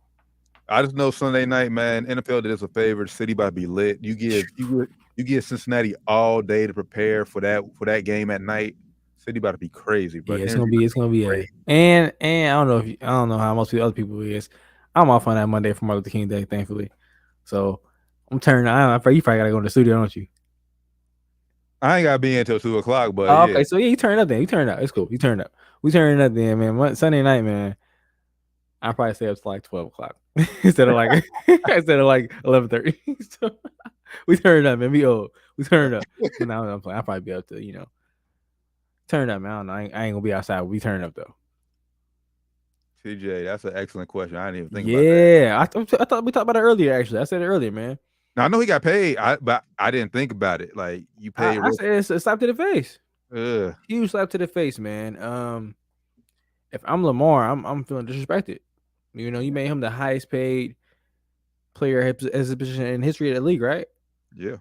I just know Sunday night, man, NFL did us a favor. The city about to be lit. You give Cincinnati all day to prepare for that game at night. City about to be crazy, but yeah, it's gonna be and I don't know how most other people is. I'm off on that Monday for Martin Luther King Day, thankfully. So I'm turning. You probably gotta go to the studio, don't you? I ain't gotta be in until 2:00, but okay. So yeah, you turn up then. You turn up. It's cool. You turn up. We turning up then, man. Sunday night, man. I probably stay up to like 12:00 instead of like 11:30. So we turn up, man. We turn up. Now I'm playing. I'll probably be up to turn up, man. I don't know. I ain't gonna be outside. We turn up though. TJ, that's an excellent question. I didn't even think about that. I thought we talked about it earlier. Actually, I said it earlier, man. Now, I know he got paid, but I didn't think about it. Like you paid. I said it's a slap to the face. Ugh. Huge slap to the face, man. If I'm Lamar, I'm feeling disrespected. You made him the highest paid player as a position in history of the league, right? Yeah.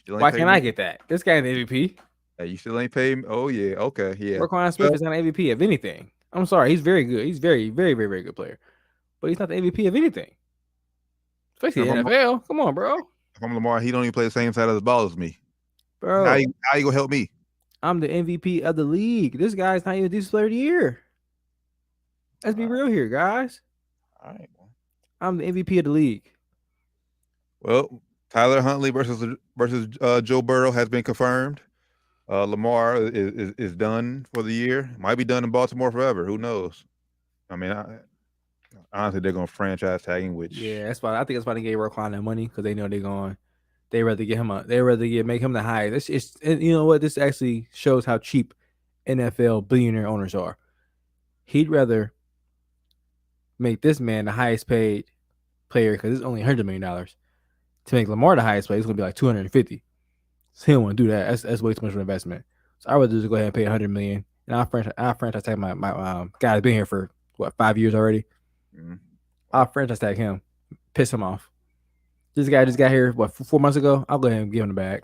Why can't I get that? This guy's an MVP. Hey, you still ain't paid? Oh yeah, okay, yeah. Roquan Smith is not an MVP of anything. I'm sorry, he's very good. He's very, very, very, very good player. but he's not the MVP of anything. Especially If the I'm- NFL. Come on, bro. If I'm Lamar, he don't even play the same side of the ball as me. Bro, How you gonna help me? I'm the MVP of the league. This guy's not even Defensive Player of the Year. Let's be real here, guys. All right. I'm the MVP of the league. Well, Tyler Huntley versus Joe Burrow has been confirmed. Lamar is done for the year. Might be done in Baltimore forever. Who knows? I mean, honestly, they're going to franchise tag him, which that's why I think that's why they gave Roquan that money because they know they rather make him the highest. It's you know what? This actually shows how cheap NFL billionaire owners are. He'd rather make this man the highest paid player because it's only $100 million. To make Lamar the highest player, it's gonna be like 250. So he don't want to do that. That's way too much of an investment. So I would just go ahead and pay $100 million, and I'll franchise tag my guy's been here for what 5 years already. Mm-hmm. I'll franchise tag him, piss him off. This guy just got here 4 months ago. I'll go ahead and give him the bag.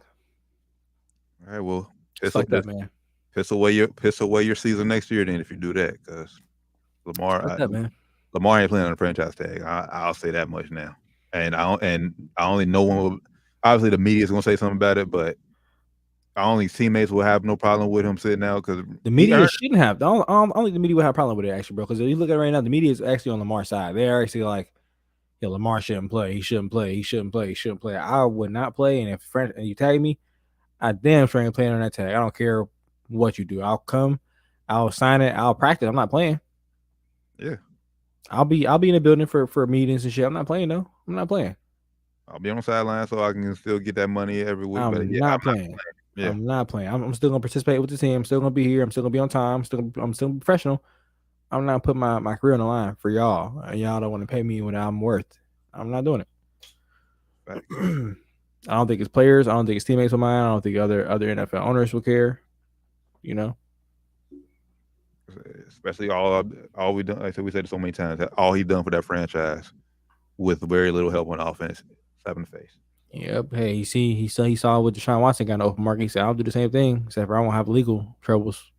All right, well, piss away your season next year then if you do that, because Lamar ain't playing on a franchise tag. I'll say that much now. And I only know one will, obviously the media is gonna say something about it, but only teammates will have no problem with him sitting out because the media shouldn't have. Only the media would have a problem with it actually, bro. Because if you look at it right now, the media is actually on Lamar's side. They're actually like, yo, Lamar shouldn't play. He shouldn't play. He shouldn't play. He shouldn't play. I would not play. And if you tag me, I damn sure ain't playing on that tag. I don't care what you do. I'll come. I'll sign it. I'll practice. I'm not playing. Yeah. I'll be in the building for meetings and shit. I'm not playing though. I'm not playing. I'll be on the sideline so I can still get that money every week. I'm not playing. Yeah. I'm not playing. I'm still gonna participate with the team. I'm still gonna be here. I'm still gonna be on time. I'm still professional. I'm not putting my career on the line for y'all. And y'all don't want to pay me what I'm worth. I'm not doing it. I don't think it's players. I don't think it's teammates of mine. I don't think other NFL owners will care. You know, especially all we done. Like we said it so many times. All he done for that franchise with very little help on offense. Slap in the face. Yep. Hey, he saw with Deshaun Watson got an open market. He said, "I'll do the same thing, except for I won't have legal troubles."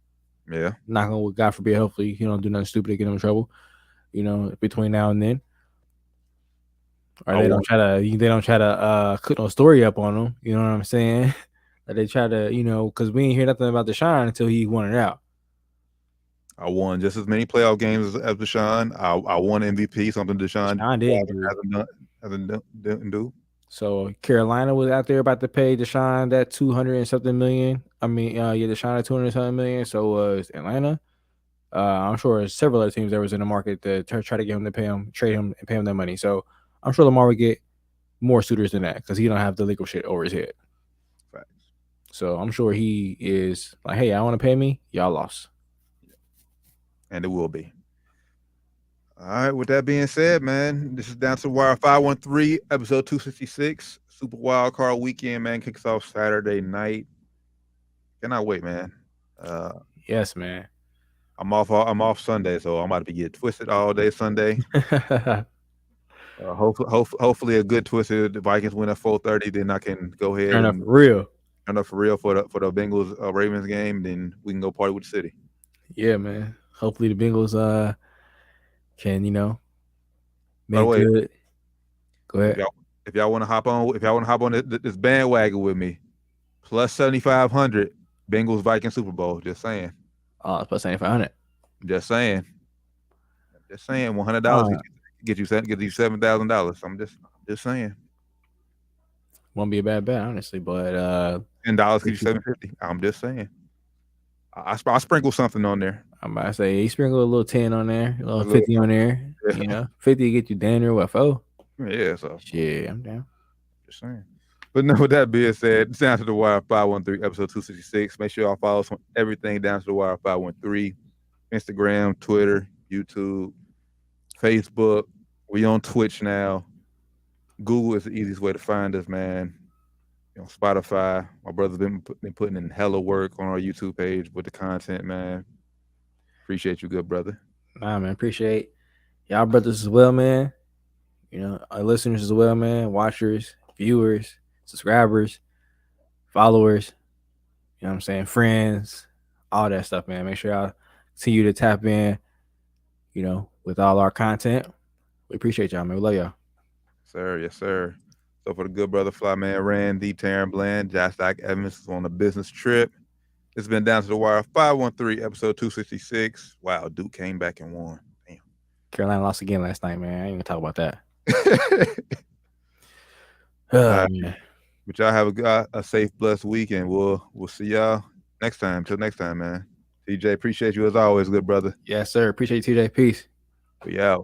Yeah. Not gonna. God forbid. Hopefully, he don't do nothing stupid to get him in trouble. You know, between now and then. Or they don't try to put no story up on him. You know what I'm saying? That they try to, because we ain't hear nothing about Deshaun until he won it out. I won just as many playoff games as Deshaun. I won MVP, something Deshaun didn't do. So Carolina was out there about to pay Deshaun that 200 and something million. I mean, Deshaun at 200 and something million. So was Atlanta. I'm sure several other teams that was in the market to try to get him to trade him and pay him that money. So I'm sure Lamar would get more suitors than that because he don't have the legal shit over his head. Facts. So I'm sure he is like, hey, I want to pay me. Y'all lost. And it will be. All right. With that being said, man, this is Down to the Wire 513, episode 266. Super Wildcard Weekend, man. Kicks off Saturday night. Cannot wait, man. Yes, man. I'm off Sunday, so I'm about to be getting twisted all day Sunday. Hopefully a good twisted. The Vikings win at 4:30, then I can go ahead turn up for real for the Bengals Ravens game. Then we can go party with the city. Yeah, man. Hopefully the Bengals can make good. Go ahead. If y'all want to hop on this bandwagon with me, plus 7,500 Bengals Vikings Super Bowl. Just saying. Oh, it's plus 7,500. Just saying. $100 get you $7,000. I'm just saying. Won't be a bad bet, honestly, but $10 get you $750. I'm just saying. I sprinkle something on there. I'm about to say you sprinkle a little 10 on there, a little 50 on there. Yeah. 50 get you down there what 4? Yeah, so shit, I'm down. Just saying. But no, with that being said, it's Down to the Wire 513, episode 266. Make sure y'all follow us on everything Down to the Wire 513. Instagram, Twitter, YouTube, Facebook. We on Twitch now. Google is the easiest way to find us, man. Spotify. My brother's been putting in hella work on our YouTube page with the content, man. Appreciate you, good brother. Nah, man. Appreciate y'all brothers as well, man. Our listeners as well, man. Watchers, viewers, subscribers, followers. You know what I'm saying? Friends, all that stuff, man. Make sure y'all continue to tap in, with all our content. We appreciate y'all, man. We love y'all. Sir, yes, sir. So for the good brother Flyman Randy, Taryn Bland, Josh Doc Evans is on a business trip. It's been Down to the Wire 513, episode 266. Wow, Duke came back and won. Damn. Carolina lost again last night, man. I ain't gonna talk about that. Man. But y'all have a safe, blessed week, and we'll see y'all next time. Till next time, man. TJ, appreciate you as always, good brother. Yes, sir. Appreciate you, TJ. Peace. We out.